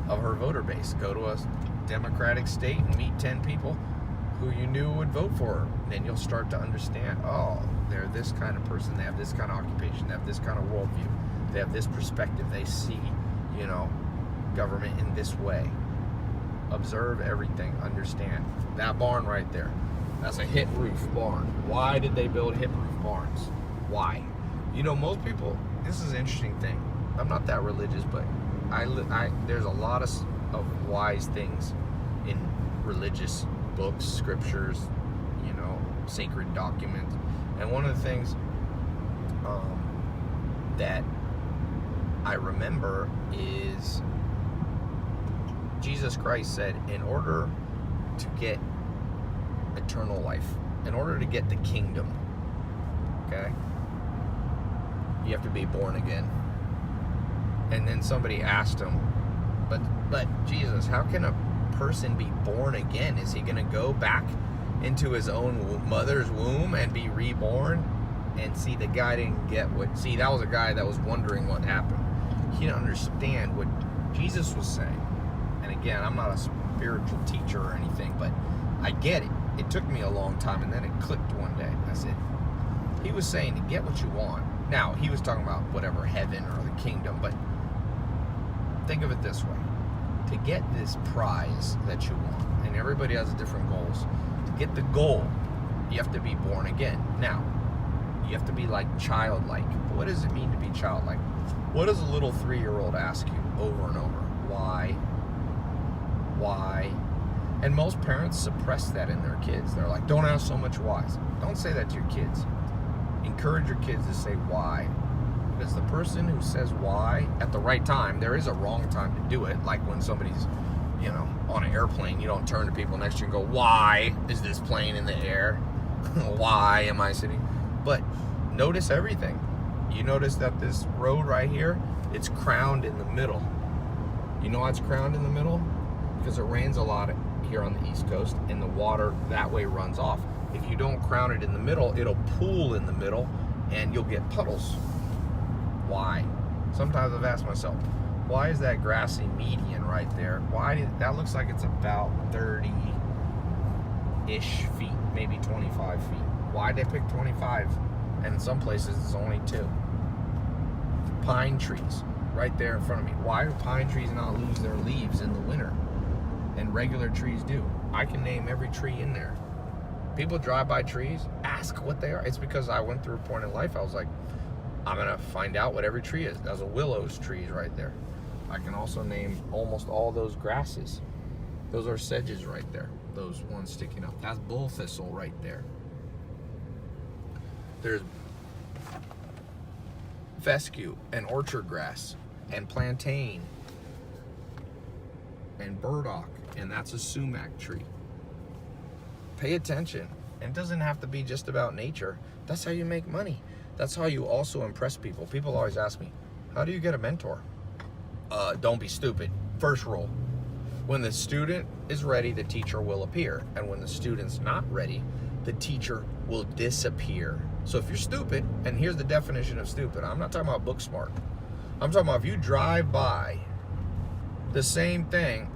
of her voter base. Go to a Democratic state and meet 10 people who you knew would vote for her. Then you'll start to understand, oh, they're this kind of person, they have this kind of occupation, they have this kind of worldview, they have this perspective, they see, government in this way. Observe everything, understand. That barn right there, that's a hip roof barn. Why did they build hip roof barns? Why? Most people, this is an interesting thing. I'm not that religious, but there's a lot of wise things in religious books, scriptures, sacred documents. And one of the things that I remember is Jesus Christ said, in order to get eternal life, in order to get the kingdom, okay, you have to be born again. And then somebody asked him, but Jesus, how can a person be born again? Is he going to go back into his own mother's womb and be reborn? And see, the guy didn't get that was a guy that was wondering what happened. He didn't understand what Jesus was saying. And again, I'm not a spiritual teacher or anything, but I get it. It took me a long time, and then it clicked one day. I said, he was saying to get what you want. Now, he was talking about whatever, heaven or the kingdom, but think of it this way. To get this prize that you want, and everybody has different goals, to get the goal, you have to be born again. Now, you have to be like childlike. What does it mean to be childlike? What does a little 3-year-old ask you over and over? Why? Why? And most parents suppress that in their kids. They're like, don't ask so much whys. Don't say that to your kids. Encourage your kids to say why. Because the person who says why at the right time, there is a wrong time to do it. Like when somebody's, on an airplane, you don't turn to people next to you and go, why is this plane in the air? Why am I sitting? But notice everything. You notice that this road right here, it's crowned in the middle. You know why it's crowned in the middle? Because it rains a lot here on the East Coast, and the water that way runs off. If you don't crown it in the middle, it'll pool in the middle, and you'll get puddles. Why? Sometimes I've asked myself, why is that grassy median right there? That looks like it's about 30 25-ish feet, maybe 25 feet. Why'd they pick 25? And in some places it's only 2. Pine trees right there in front of me. Why do pine trees not lose their leaves in the winter? And regular trees do. I can name every tree in there. People drive by trees, ask what they are. It's because I went through a point in life, I was like, I'm gonna find out what every tree is. There's a willow's trees right there. I can also name almost all those grasses. Those are sedges right there. Those ones sticking up. That's bull thistle right there. There's fescue and orchard grass and plantain and burdock, and that's a sumac tree. Pay attention. It doesn't have to be just about nature. That's how you make money. That's how you also impress people. People always ask me, how do you get a mentor? Don't be stupid. First rule. When the student is ready, the teacher will appear. And when the student's not ready, the teacher will disappear. So if you're stupid, and here's the definition of stupid. I'm not talking about book smart. I'm talking about if you drive by the same thing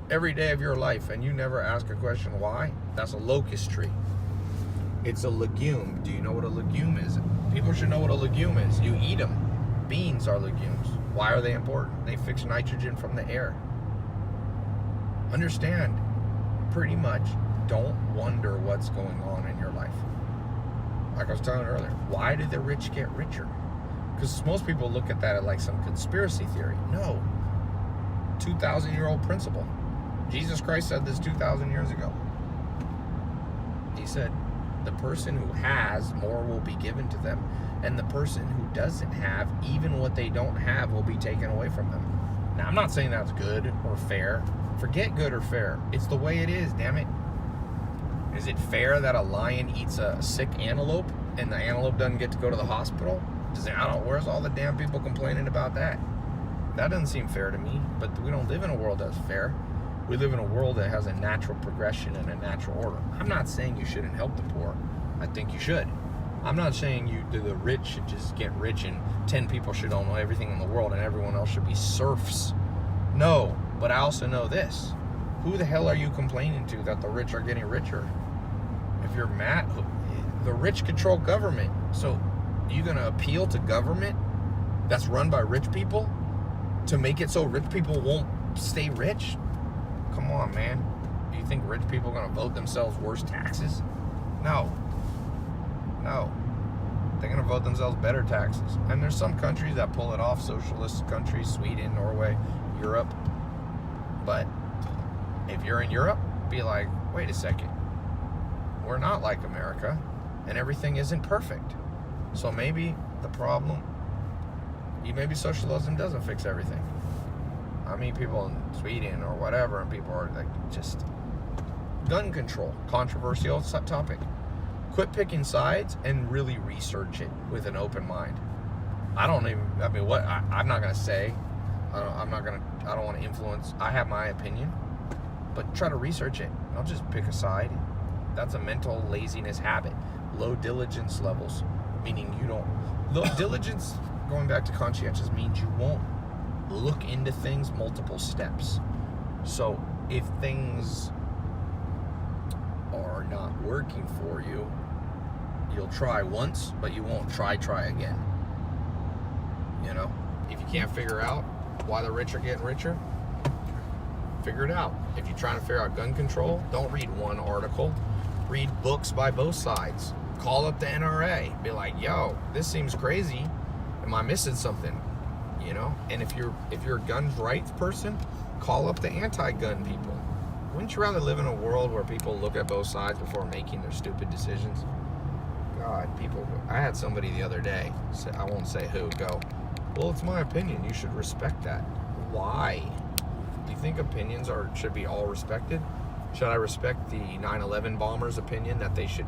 every day of your life and you never ask a question why, that's a locust tree. It's a legume. Do you know what a legume is? People should know what a legume is. You eat them. Beans are legumes. Why are they important? They fix nitrogen from the air. Understand, pretty much, don't wonder what's going on in your life. Like I was telling earlier, why did the rich get richer? Because most people look at that as like some conspiracy theory. No. 2,000-year-old principle. Jesus Christ said this 2,000 years ago. He said, the person who has, more will be given to them. And the person who doesn't have, even what they don't have, will be taken away from them. Now, I'm not saying that's good or fair. Forget good or fair. It's the way it is, damn it. Is it fair that a lion eats a sick antelope and the antelope doesn't get to go to the hospital? Where's all the damn people complaining about that? That doesn't seem fair to me, but we don't live in a world that's fair. We live in a world that has a natural progression and a natural order. I'm not saying you shouldn't help the poor. I think you should. I'm not saying the rich should just get rich and 10 people should own everything in the world and everyone else should be serfs. No, but I also know this. Who the hell are you complaining to that the rich are getting richer? If you're mad, the rich control government. So you going to appeal to government that's run by rich people to make it so rich people won't stay rich? Come on, man. Do you think rich people are going to vote themselves worse taxes? No. They're going to vote themselves better taxes. And there's some countries that pull it off, socialist countries, Sweden, Norway, Europe. But if you're in Europe, be like, wait a second. We're not like America, and everything isn't perfect. So maybe the problem, maybe socialism doesn't fix everything. I mean, people in Sweden or whatever, and people are like, just gun control, controversial topic. Quit picking sides and really research it with an open mind. I'm not going to say, I don't want to influence. I have my opinion, but try to research it. Don't just pick a side. That's a mental laziness habit. Low diligence levels, meaning low diligence, going back to conscientious, means you won't look into things multiple steps. So if things are not working for you, you'll try once, but you won't try again. If you can't figure out why the rich are getting richer, figure it out. If you're trying to figure out gun control, don't read one article. Read books by both sides. Call up the NRA. Be like, yo, this seems crazy. Am I missing something? And if you're a gun rights person, call up the anti-gun people. Wouldn't you rather live in a world where people look at both sides before making their stupid decisions? God, I had somebody the other day, I won't say who, go, well, it's my opinion, you should respect that. Why? Do you think opinions should be all respected? Should I respect the 9/11 bombers' opinion that they should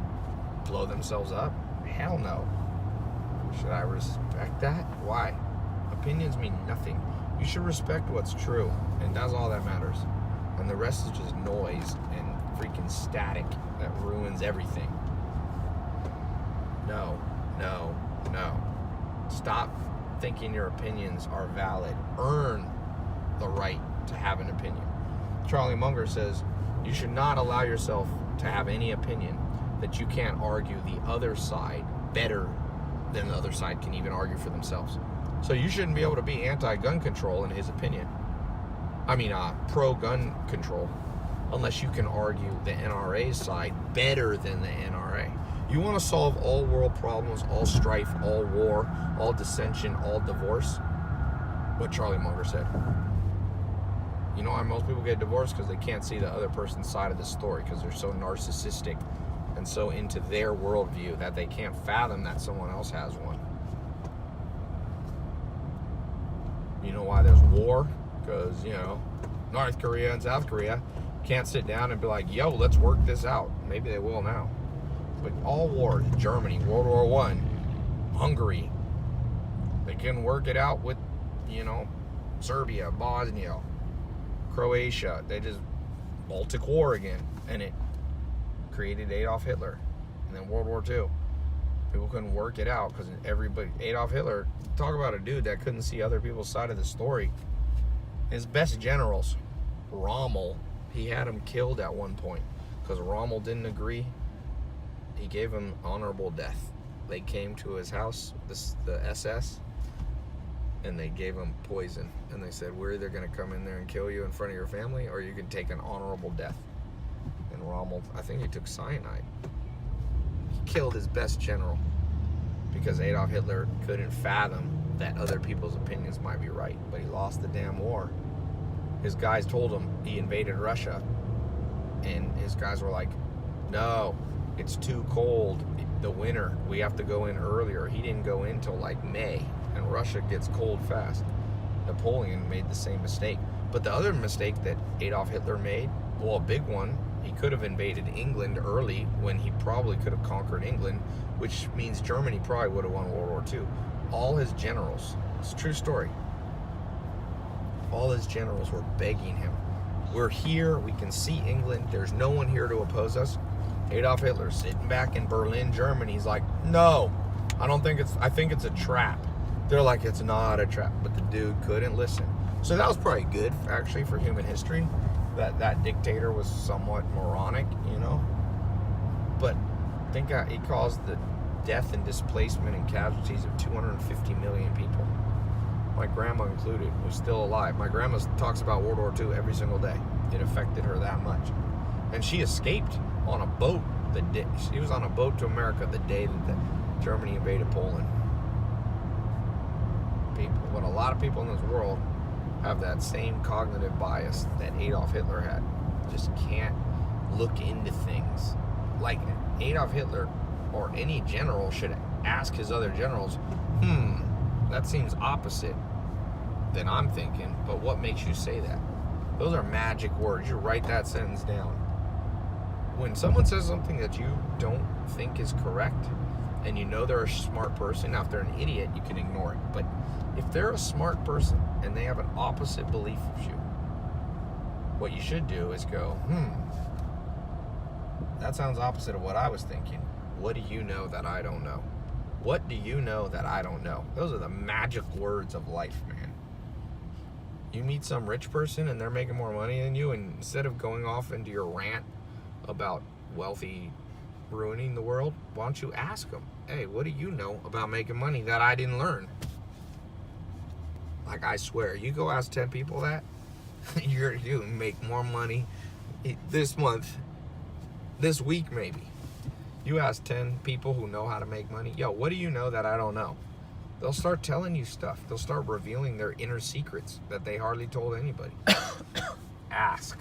blow themselves up? Hell no. Should I respect that? Why? Opinions mean nothing. You should respect what's true, and that's all that matters. And the rest is just noise and freaking static that ruins everything. No. Stop thinking your opinions are valid. Earn the right to have an opinion. Charlie Munger says, you should not allow yourself to have any opinion, that you can't argue the other side better than the other side can even argue for themselves. So you shouldn't be able to be anti-gun control in his opinion. Pro-gun control, unless you can argue the NRA's side better than the NRA. You want to solve all world problems, all strife, all war, all dissension, all divorce? What Charlie Munger said. You know why most people get divorced? Because they can't see the other person's side of the story, because they're so narcissistic and so into their worldview that they can't fathom that someone else has one. You know why there's war? Because, North Korea and South Korea can't sit down and be like, yo, let's work this out. Maybe they will now. But all wars, Germany, World War I, Hungary, they couldn't work it out with, Serbia, Bosnia, Croatia. They just Baltic War again, and it created Adolf Hitler. And then World War II. People couldn't work it out because Adolf Hitler, talk about a dude that couldn't see other people's side of the story. His best generals, Rommel, he had him killed at one point because Rommel didn't agree. He gave him honorable death. They came to his house, the SS, and they gave him poison. And they said, we're either going to come in there and kill you in front of your family, or you can take an honorable death. And Rommel, I think he took cyanide. He killed his best general because Adolf Hitler couldn't fathom that other people's opinions might be right. But he lost the damn war. His guys told him he invaded Russia. And his guys were like, no, it's too cold. The winter, we have to go in earlier. He didn't go in till like May, and Russia gets cold fast. Napoleon made the same mistake. But the other mistake that Adolf Hitler made, well, a big one, he could have invaded England early when he probably could have conquered England, which means Germany probably would have won World War II. All his generals, it's a true story, all his generals were begging him, we're here, we can see England, there's no one here to oppose us. Adolf Hitler sitting back in Berlin, Germany, he's like, no, I think it's a trap. They're like, it's not a trap, but the dude couldn't listen. So that was probably good, actually, for human history, that dictator was somewhat moronic, but think he caused the death and displacement and casualties of 250 million people. My grandma included, was still alive. My grandma talks about World War II every single day. It affected her that much. And she escaped on a boat she was on a boat to America the day that Germany invaded Poland. But a lot of people in this world have that same cognitive bias that Adolf Hitler had. Just can't look into things. Like Adolf Hitler or any general should ask his other generals, that seems opposite than I'm thinking, but what makes you say that? Those are magic words. You write that sentence down. When someone says something that you don't think is correct, and they're a smart person, now if they're an idiot, you can ignore it. But if they're a smart person and they have an opposite belief of you, what you should do is go, that sounds opposite of what I was thinking. What do you know that I don't know? What do you know that I don't know? Those are the magic words of life, man. You meet some rich person and they're making more money than you, and instead of going off into your rant about wealthy ruining the world, why don't you ask them, hey, what do you know about making money that I didn't learn? Like, I swear, you go ask 10 people that, you make more money this month, this week maybe. You ask 10 people who know how to make money, yo, what do you know that I don't know? They'll start telling you stuff. They'll start revealing their inner secrets that they hardly told anybody. Ask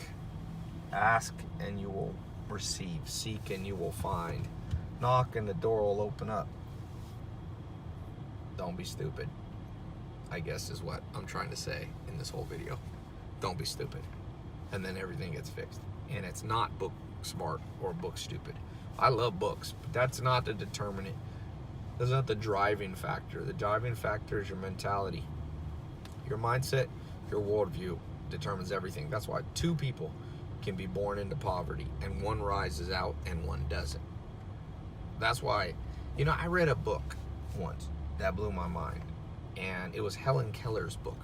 and you will receive. Seek and you will find. Knock and the door will open up. Don't be stupid, I guess is what I'm trying to say in this whole video. Don't be stupid. And then everything gets fixed. And it's not book smart or book stupid. I love books, but that's not the determinant. That's not the driving factor. The driving factor is your mentality. Your mindset, your worldview determines everything. That's why 2 people can be born into poverty and one rises out and one doesn't. That's why, I read a book once that blew my mind, and it was Helen Keller's book.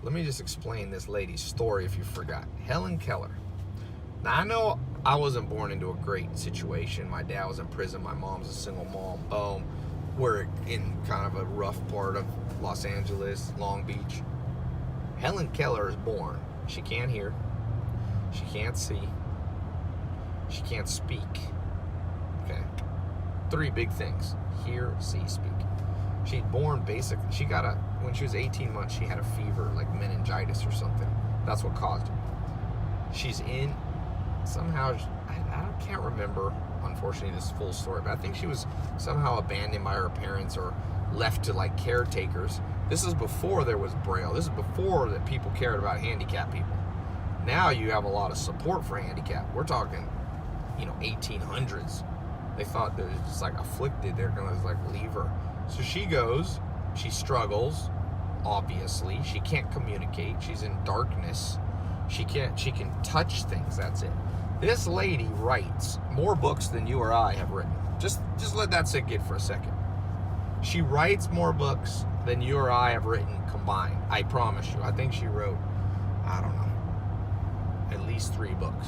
Let me just explain this lady's story if you forgot. Helen Keller. Now, I know I wasn't born into a great situation. My dad was in prison. My mom's a single mom. We're in kind of a rough part of Los Angeles, Long Beach. Helen Keller is born. She can't hear. She can't see. She can't speak. Okay. 3 big things. Hear, see, speak. She's born basically, when she was 18 months, she had a fever, like meningitis or something. That's what caused it. She's in, somehow, I can't remember, unfortunately, this full story, but I think she was somehow abandoned by her parents or left to like caretakers. This is before there was Braille. This is before that people cared about handicapped people. Now you have a lot of support for handicapped. We're talking, 1800s. They thought that it's just like afflicted. They're gonna like leave her. So she goes. She struggles. Obviously, she can't communicate. She's in darkness. She can touch things. That's it. This lady writes more books than you or I have written. Just let that sink in for a second. She writes more books than you or I have written combined. I promise you. I think she wrote, I don't know, at least 3 books.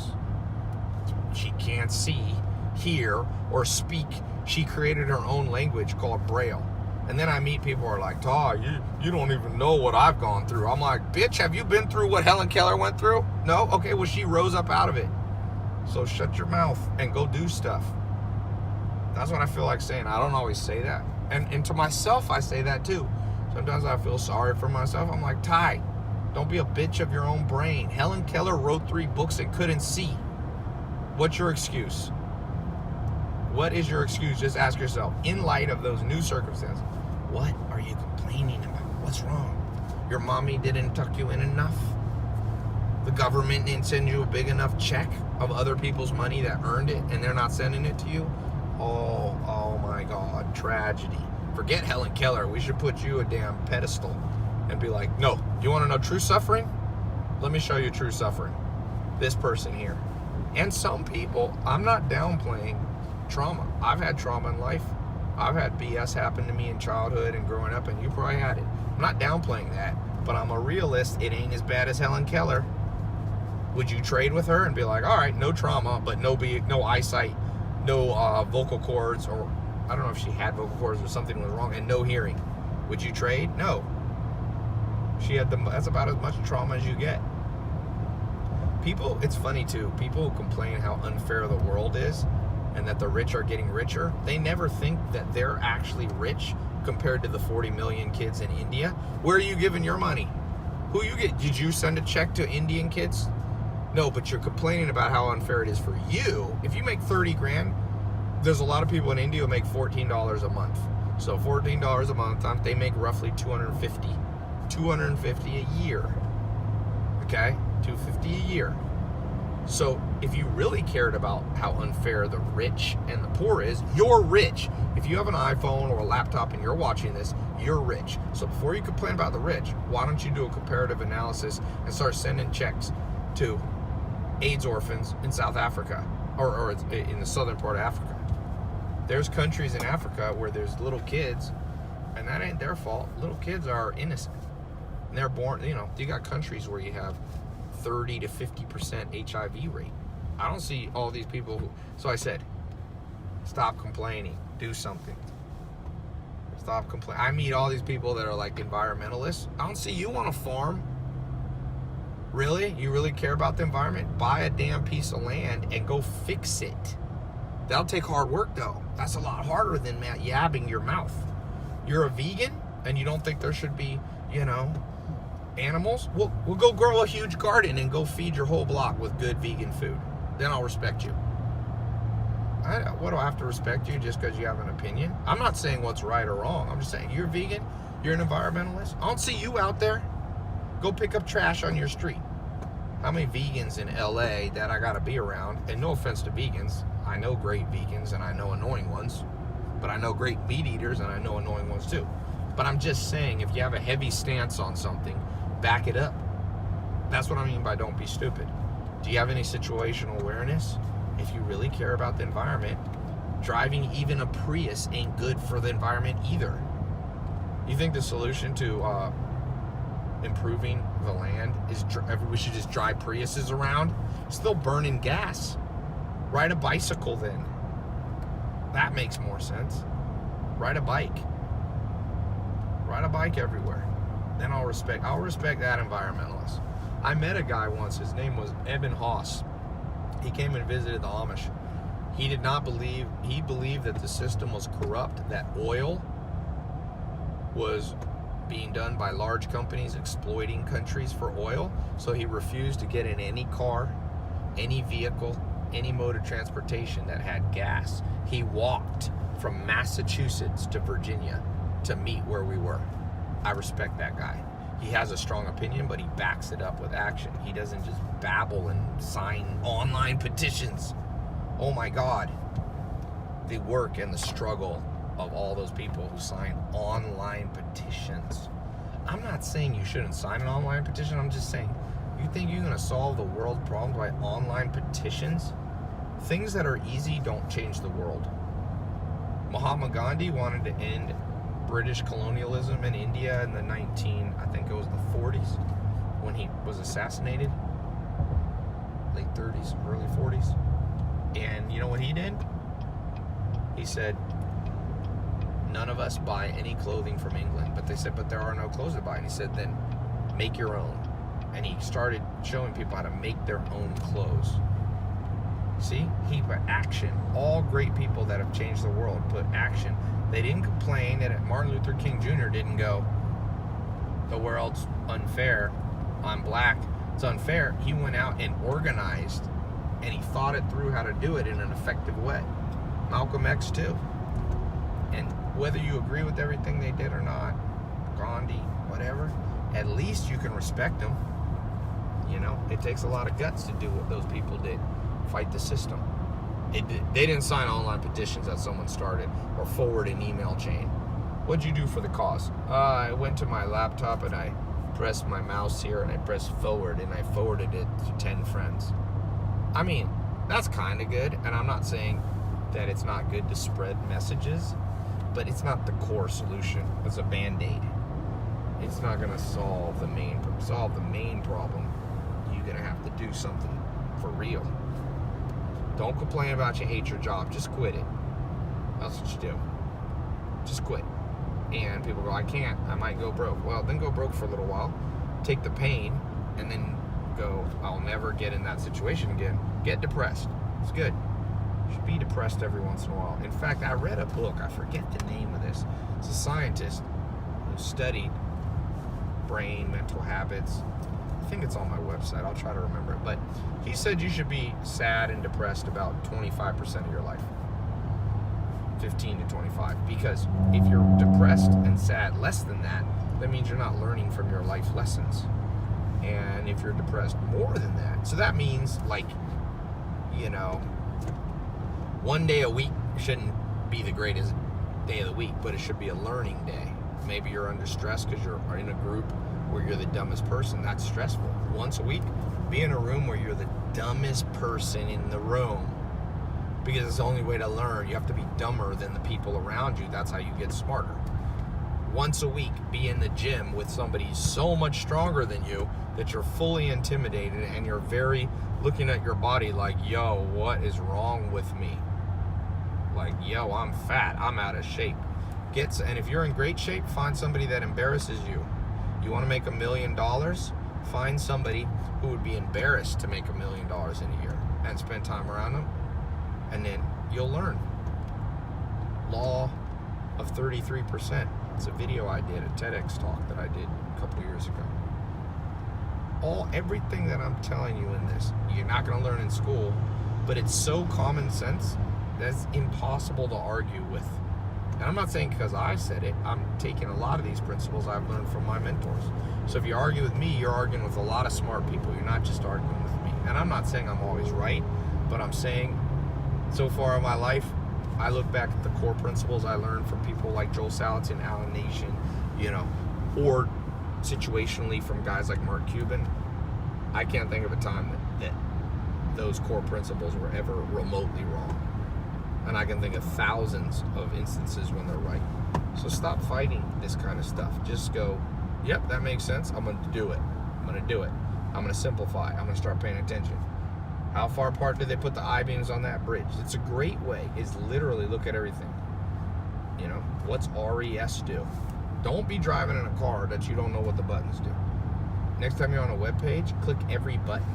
She can't see, hear, or speak. She created her own language called Braille. And then I meet people who are like, "Tai, you don't even know what I've gone through." I'm like, "Bitch, have you been through what Helen Keller went through?" No? Okay, well, she rose up out of it. So shut your mouth and go do stuff. That's what I feel like saying. I don't always say that. And to myself, I say that too. Sometimes I feel sorry for myself. I'm like, Tai, don't be a bitch of your own brain. Helen Keller wrote 3 books and couldn't see. What's your excuse? What is your excuse? Just ask yourself, in light of those new circumstances, what are you complaining about? What's wrong? Your mommy didn't tuck you in enough? The government didn't send you a big enough check of other people's money that earned it and they're not sending it to you? Oh my God, tragedy. Forget Helen Keller. We should put you a damn pedestal and be like, no, you want to know true suffering? Let me show you true suffering. This person here. And some people, I'm not downplaying trauma. I've had trauma in life. I've had BS happen to me in childhood and growing up, and you probably had it. I'm not downplaying that, but I'm a realist. It ain't as bad as Helen Keller. Would you trade with her and be like, all right, no trauma, but no eyesight, no vocal cords, or I don't know if she had vocal cords or something was wrong, and no hearing? Would you trade? No. She had that's about as much trauma as you get. People, it's funny too, people complain how unfair the world is and that the rich are getting richer. They never think that they're actually rich compared to the 40 million kids in India. Where are you giving your money? Who you get? Did you send a check to Indian kids? No, but you're complaining about how unfair it is for you. If you make 30 grand, there's a lot of people in India who make $14 a month. So $14 a month, they make roughly $250 a year. Okay? $250 a year. So if you really cared about how unfair the rich and the poor is, you're rich. If you have an iPhone or a laptop and you're watching this, you're rich. So before you complain about the rich, why don't you do a comparative analysis and start sending checks to AIDS orphans in South Africa or in the southern part of Africa? There's countries in Africa where there's little kids, and that ain't their fault. Little kids are innocent. And they're born, you got countries where you have 30 to 50% HIV rate. I don't see all these people so I said, stop complaining, do something. Stop complaining. I meet all these people that are like environmentalists. I don't see you on a farm. Really? You really care about the environment? Buy a damn piece of land and go fix it. That'll take hard work though. That's a lot harder than yabbing your mouth. You're a vegan and you don't think there should be, animals? We'll go grow a huge garden and go feed your whole block with good vegan food. Then I'll respect you. What do I have to respect you just because you have an opinion? I'm not saying what's right or wrong. I'm just saying you're vegan, you're an environmentalist. I don't see you out there. Go pick up trash on your street. How many vegans in LA that I gotta be around? And no offense to vegans. I know great vegans and I know annoying ones. But I know great meat eaters and I know annoying ones too. But I'm just saying, if you have a heavy stance on something, back it up. That's what I mean by don't be stupid. Do you have any situational awareness? If you really care about the environment, driving even a Prius ain't good for the environment either. You think the solution to improving the land is we should just drive Priuses around? Still burning gas. Ride a bicycle then. That makes more sense. Ride a bike. Ride a bike everywhere. Then I'll respect that environmentalist. I met a guy once, his name was Eben Haas. He came and visited the Amish. He believed that the system was corrupt, that oil was being done by large companies exploiting countries for oil. So he refused to get in any car, any vehicle, any mode of transportation that had gas. He walked from Massachusetts to Virginia to meet where we were. I respect that guy. He has a strong opinion, but he backs it up with action. He doesn't just babble and sign online petitions. Oh my God. The work and the struggle of all those people who sign online petitions. I'm not saying you shouldn't sign an online petition. I'm just saying, you think you're going to solve the world problems by online petitions? Things that are easy don't change the world. Mahatma Gandhi wanted to end British colonialism in India in the I think it was the 40s, when he was assassinated. Late 30s, early 40s. And you know what he did? He said, none of us buy any clothing from England. But they said, but there are no clothes to buy. And he said, then make your own. And he started showing people how to make their own clothes. See, he put action. All great people that have changed the world put action. They didn't complain that Martin Luther King Jr. didn't go, the world's unfair, I'm black, it's unfair. He went out and organized, and he thought it through how to do it in an effective way. Malcolm X too. And whether you agree with everything they did or not, Gandhi, whatever, at least you can respect them. You know, it takes a lot of guts to do what those people did. Fight the system. They didn't sign online petitions that someone started or forward an email chain. What'd you do for the cause? I went to my laptop and I pressed my mouse here and I pressed forward and I forwarded it to 10 friends. I mean, that's kind of good, and I'm not saying that it's not good to spread messages, but it's not the core solution. It's a band-aid. It's not going to solve the main problem. You're going to have to do something for real. Don't complain about you hate your job. Just quit it. That's what you do. Just quit. And people go, I can't. I might go broke. Well, then go broke for a little while. Take the pain, and then go, I'll never get in that situation again. Get depressed. It's good. You should be depressed every once in a while. In fact, I read a book. I forget the name of this. It's a scientist who studied brain, mental habits. I think it's on my website. I'll try to remember it. But he said you should be sad and depressed about 25% of your life. 15 to 25. Because if you're depressed and sad less than that, that means you're not learning from your life lessons. And if you're depressed more than that, so that means, like, you know, one day a week shouldn't be the greatest day of the week, but it should be a learning day. Maybe you're under stress because you're in a group where you're the dumbest person. That's stressful. Once a week, be in a room where you're the dumbest person in the room, because it's the only way to learn. You have to be dumber than the people around you. That's how you get smarter. Once a week, be in the gym with somebody so much stronger than you that you're fully intimidated and you're very looking at your body like, yo, what is wrong with me? Like, yo, I'm fat, I'm out of shape. And if you're in great shape, find somebody that embarrasses you. You want to make $1 million? Find somebody who would be embarrassed to make $1 million in a year and spend time around them, and then you'll learn. Law of 33%. It's a video I did, a TEDx talk that I did a couple of years ago. Everything that I'm telling you in this, you're not going to learn in school, but it's so common sense that's impossible to argue with. And I'm not saying because I said it, I'm taking a lot of these principles I've learned from my mentors. So if you argue with me, you're arguing with a lot of smart people. You're not just arguing with me. And I'm not saying I'm always right, but I'm saying so far in my life, I look back at the core principles I learned from people like Joel Salatin, Alan Nation, you know, or situationally from guys like Mark Cuban. I can't think of a time that those core principles were ever remotely wrong. And I can think of thousands of instances when they're right. So stop fighting this kind of stuff. Just go, yep, that makes sense. I'm going to do it. I'm going to do it. I'm going to simplify. I'm going to start paying attention. How far apart did they put the I-beams on that bridge? It's a great way, is literally look at everything. You know, what's RES do? Don't be driving in a car that you don't know what the buttons do. Next time you're on a web page, click every button.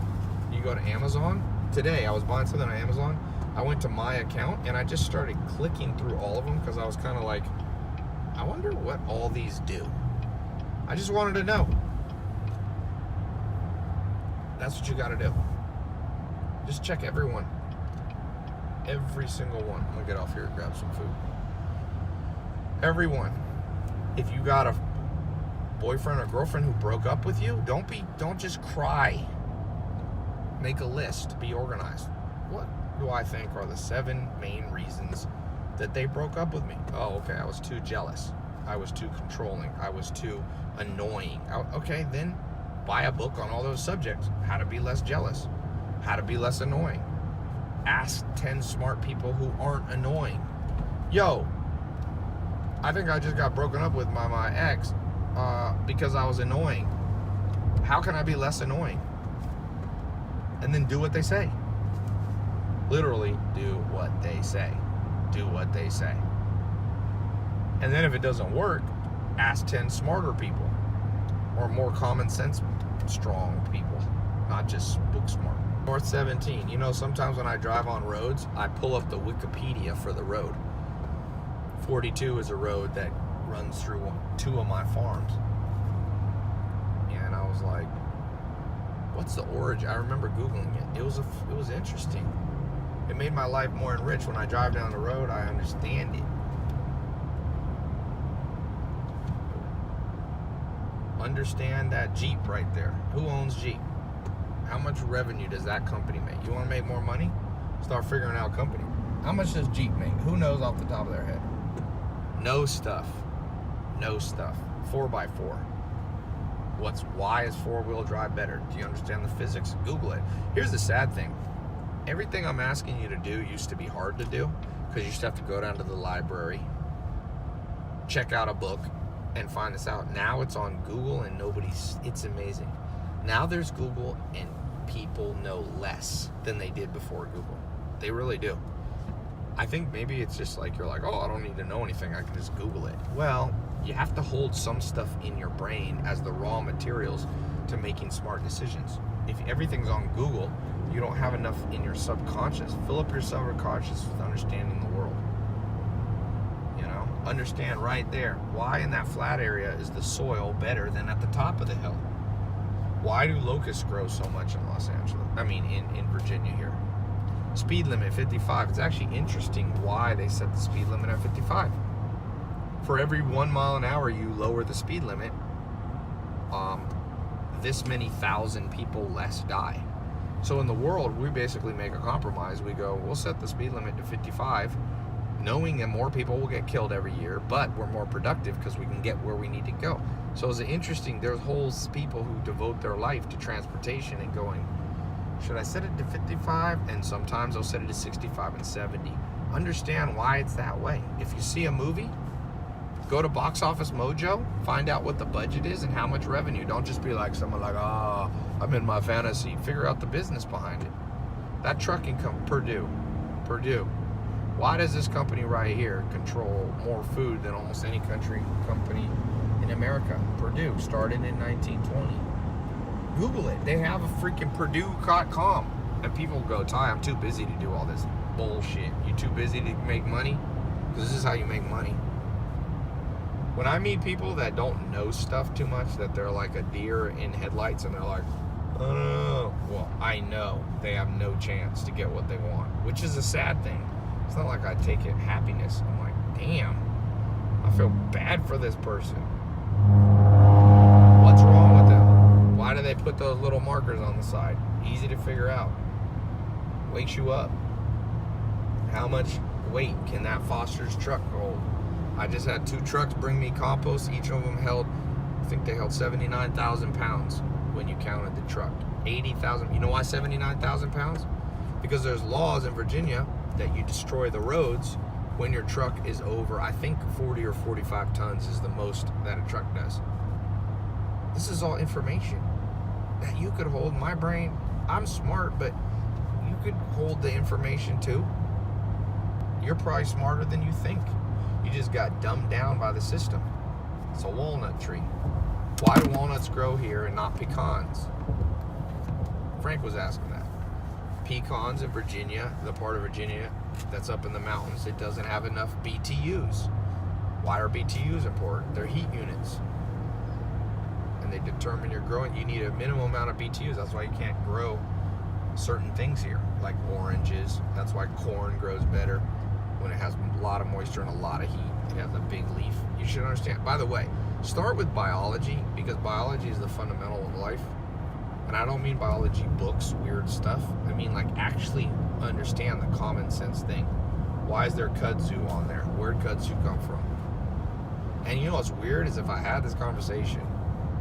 You go to Amazon. Today, I was buying something on Amazon. I went to my account and I just started clicking through all of them because I was kind of like, I wonder what all these do. I just wanted to know. That's what you got to do. Just check every one. Every single one. I'm going to get off here and grab some food. Every one. If you got a boyfriend or girlfriend who broke up with you, don't just cry. Make a list. Be organized. What do I think are the 7 main reasons that they broke up with me? Oh, okay, I was too jealous. I was too controlling. I was too annoying. Okay, then buy a book on all those subjects. How to be less jealous. How to be less annoying. Ask 10 smart people who aren't annoying. Yo, I think I just got broken up with my ex because I was annoying. How can I be less annoying? And then do what they say. Literally, do what they say. Do what they say. And then if it doesn't work, ask 10 smarter people or more common sense strong people, not just book smart. North 17, you know, sometimes when I drive on roads, I pull up the Wikipedia for the road. 42 is a road that runs through 2 of my farms. And I was like, what's the origin? I remember Googling it. It was interesting. It made my life more enriched. When I drive down the road, I understand it. Understand that Jeep right there. Who owns Jeep? How much revenue does that company make? You want to make more money? Start figuring out company. How much does Jeep make? Who knows off the top of their head? No stuff. No stuff. 4x4. Why is 4-wheel drive better? Do you understand the physics? Google it. Here's the sad thing. Everything I'm asking you to do used to be hard to do because you used to have to go down to the library, check out a book, and find this out. Now it's on Google and it's amazing. Now there's Google and people know less than they did before Google. They really do. I think maybe it's just like, you're like, oh, I don't need to know anything. I can just Google it. Well, you have to hold some stuff in your brain as the raw materials to making smart decisions. If everything's on Google, you don't have enough in your subconscious. Fill up your subconscious with understanding the world. You know, understand right there, why in that flat area is the soil better than at the top of the hill? Why do locusts grow so much in Los Angeles? I mean, in Virginia here. Speed limit 55. It's actually interesting why they set the speed limit at 55. For every 1 mile an hour you lower the speed limit, this many thousand people less die. So in the world, we basically make a compromise. We go, we'll set the speed limit to 55, knowing that more people will get killed every year, but we're more productive because we can get where we need to go. So it's interesting, there's whole people who devote their life to transportation and going, should I set it to 55? And sometimes they'll set it to 65 and 70. Understand why it's that way. If you see a movie, go to Box Office Mojo, find out what the budget is and how much revenue. Don't just be like someone like, I'm in my fantasy. Figure out the business behind it. That trucking Purdue. Why does this company right here control more food than almost any company in America? Purdue started in 1920. Google it. They have a freaking Purdue.com. And people go, Tai, I'm too busy to do all this bullshit. You too busy to make money? Because this is how you make money. When I meet people that don't know stuff too much, that they're like a deer in headlights and they're like, oh, well, I know they have no chance to get what they want, which is a sad thing. It's not like I take it happiness. I'm like, damn, I feel bad for this person. What's wrong with them? Why do they put those little markers on the side? Easy to figure out. Wakes you up. How much weight can that Foster's truck hold? I just had 2 trucks bring me compost. Each of them held, I think they held 79,000 pounds when you counted the truck. 80,000. You know why 79,000 pounds? Because there's laws in Virginia that you destroy the roads when your truck is over, I think 40 or 45 tons is the most that a truck does. This is all information that you could hold. My brain, I'm smart, but you could hold the information too. You're probably smarter than you think. You just got dumbed down by the system. It's a walnut tree. Why do walnuts grow here and not pecans? Frank was asking that. Pecans in Virginia, the part of Virginia that's up in the mountains, it doesn't have enough BTUs. Why are BTUs important? They're heat units. And they determine you're growing. You need a minimum amount of BTUs. That's why you can't grow certain things here, like oranges. That's why corn grows better when it has a lot of moisture and a lot of heat. It has a big leaf. You should understand. By the way, start with biology, because biology is the fundamental of life. And I don't mean biology books, weird stuff. I mean like actually understand the common sense thing. Why is there kudzu on there? Where'd kudzu come from? And you know what's weird is if I had this conversation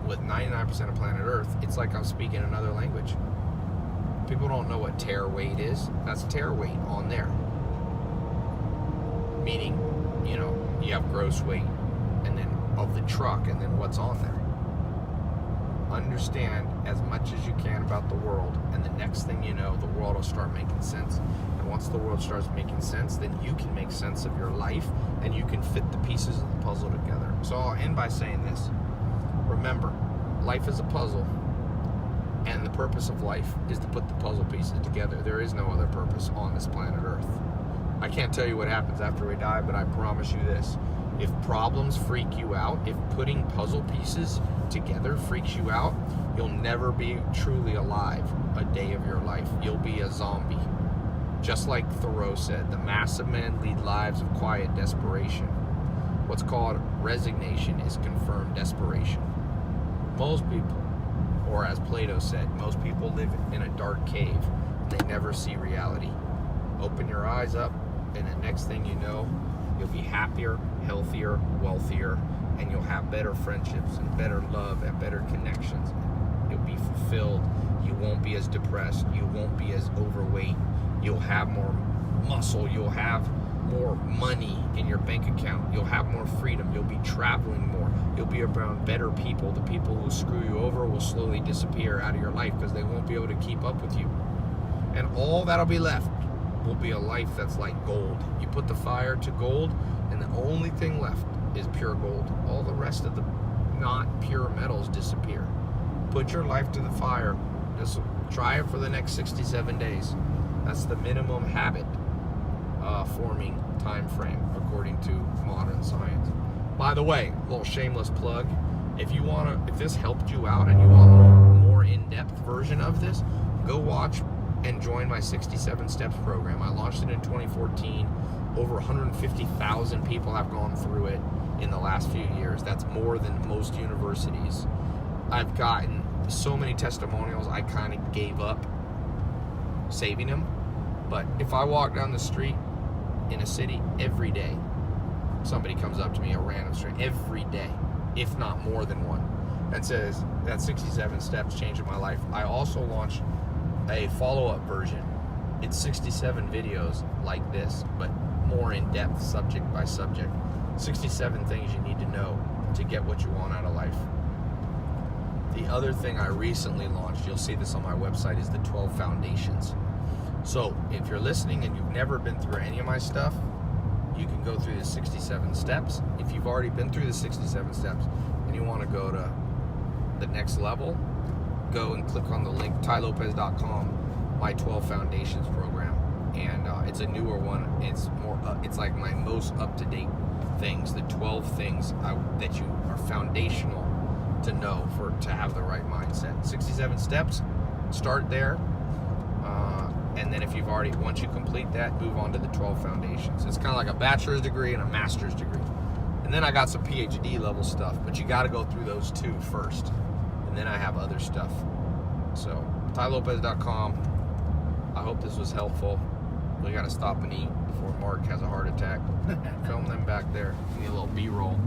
with 99% of planet Earth, it's like I'm speaking another language. People don't know what tare weight is. That's tare weight on there. Meaning, you know, you have gross weight and then of the truck and then what's on there. Understand as much as you can about the world, and the next thing you know, the world will start making sense. And once the world starts making sense, then you can make sense of your life and you can fit the pieces of the puzzle together. So I'll end by saying this. Remember, life is a puzzle, and the purpose of life is to put the puzzle pieces together. There is no other purpose on this planet Earth. I can't tell you what happens after we die, but I promise you this. If problems freak you out, if putting puzzle pieces together freaks you out, you'll never be truly alive a day of your life. You'll be a zombie. Just like Thoreau said, the mass of men lead lives of quiet desperation. What's called resignation is confirmed desperation. Most people, or as Plato said, most people live in a dark cave. They never see reality. Open your eyes up, and the next thing you know, you'll be happier, healthier, wealthier, and you'll have better friendships and better love and better connections. You'll be fulfilled. You won't be as depressed. You won't be as overweight. You'll have more muscle. You'll have more money in your bank account. You'll have more freedom. You'll be traveling more. You'll be around better people. The people who screw you over will slowly disappear out of your life because they won't be able to keep up with you. And all that'll be left will be a life that's like gold. You put the fire to gold, and the only thing left is pure gold. All the rest of the not pure metals disappear. Put your life to the fire. Just try it for the next 67 days. That's the minimum habit forming time frame according to modern science. By the way, a little shameless plug. If this helped you out and you want a more in-depth version of this, go watch and join my 67 Steps program. I launched it in 2014. Over 150,000 people have gone through it in the last few years. That's more than most universities. I've gotten so many testimonials, I kind of gave up saving them. But if I walk down the street in a city every day, somebody comes up to me, a random stranger, every day, if not more than one, and says, that 67 steps changed my life. I also launched a follow-up version. It's 67 videos like this, but more in-depth, subject by subject. 67 things you need to know to get what you want out of life. The other thing I recently launched, you'll see this on my website, is the 12 Foundations. So if you're listening and you've never been through any of my stuff, you can go through the 67 steps. If you've already been through the 67 steps and you want to go to the next level, go and click on the link, tailopez.com, my 12 Foundations program. And it's a newer one. It's more, it's like my most up-to-date things, the 12 things that you are foundational to know to have the right mindset. 67 steps, start there. And then once you complete that, move on to the 12 Foundations. It's kind of like a bachelor's degree and a master's degree. And then I got some PhD level stuff, but you got to go through those two first. And then I have other stuff. So, tailopez.com. I hope this was helpful. We got to stop and eat before Mark has a heart attack. Film them back there. Need a little B-roll.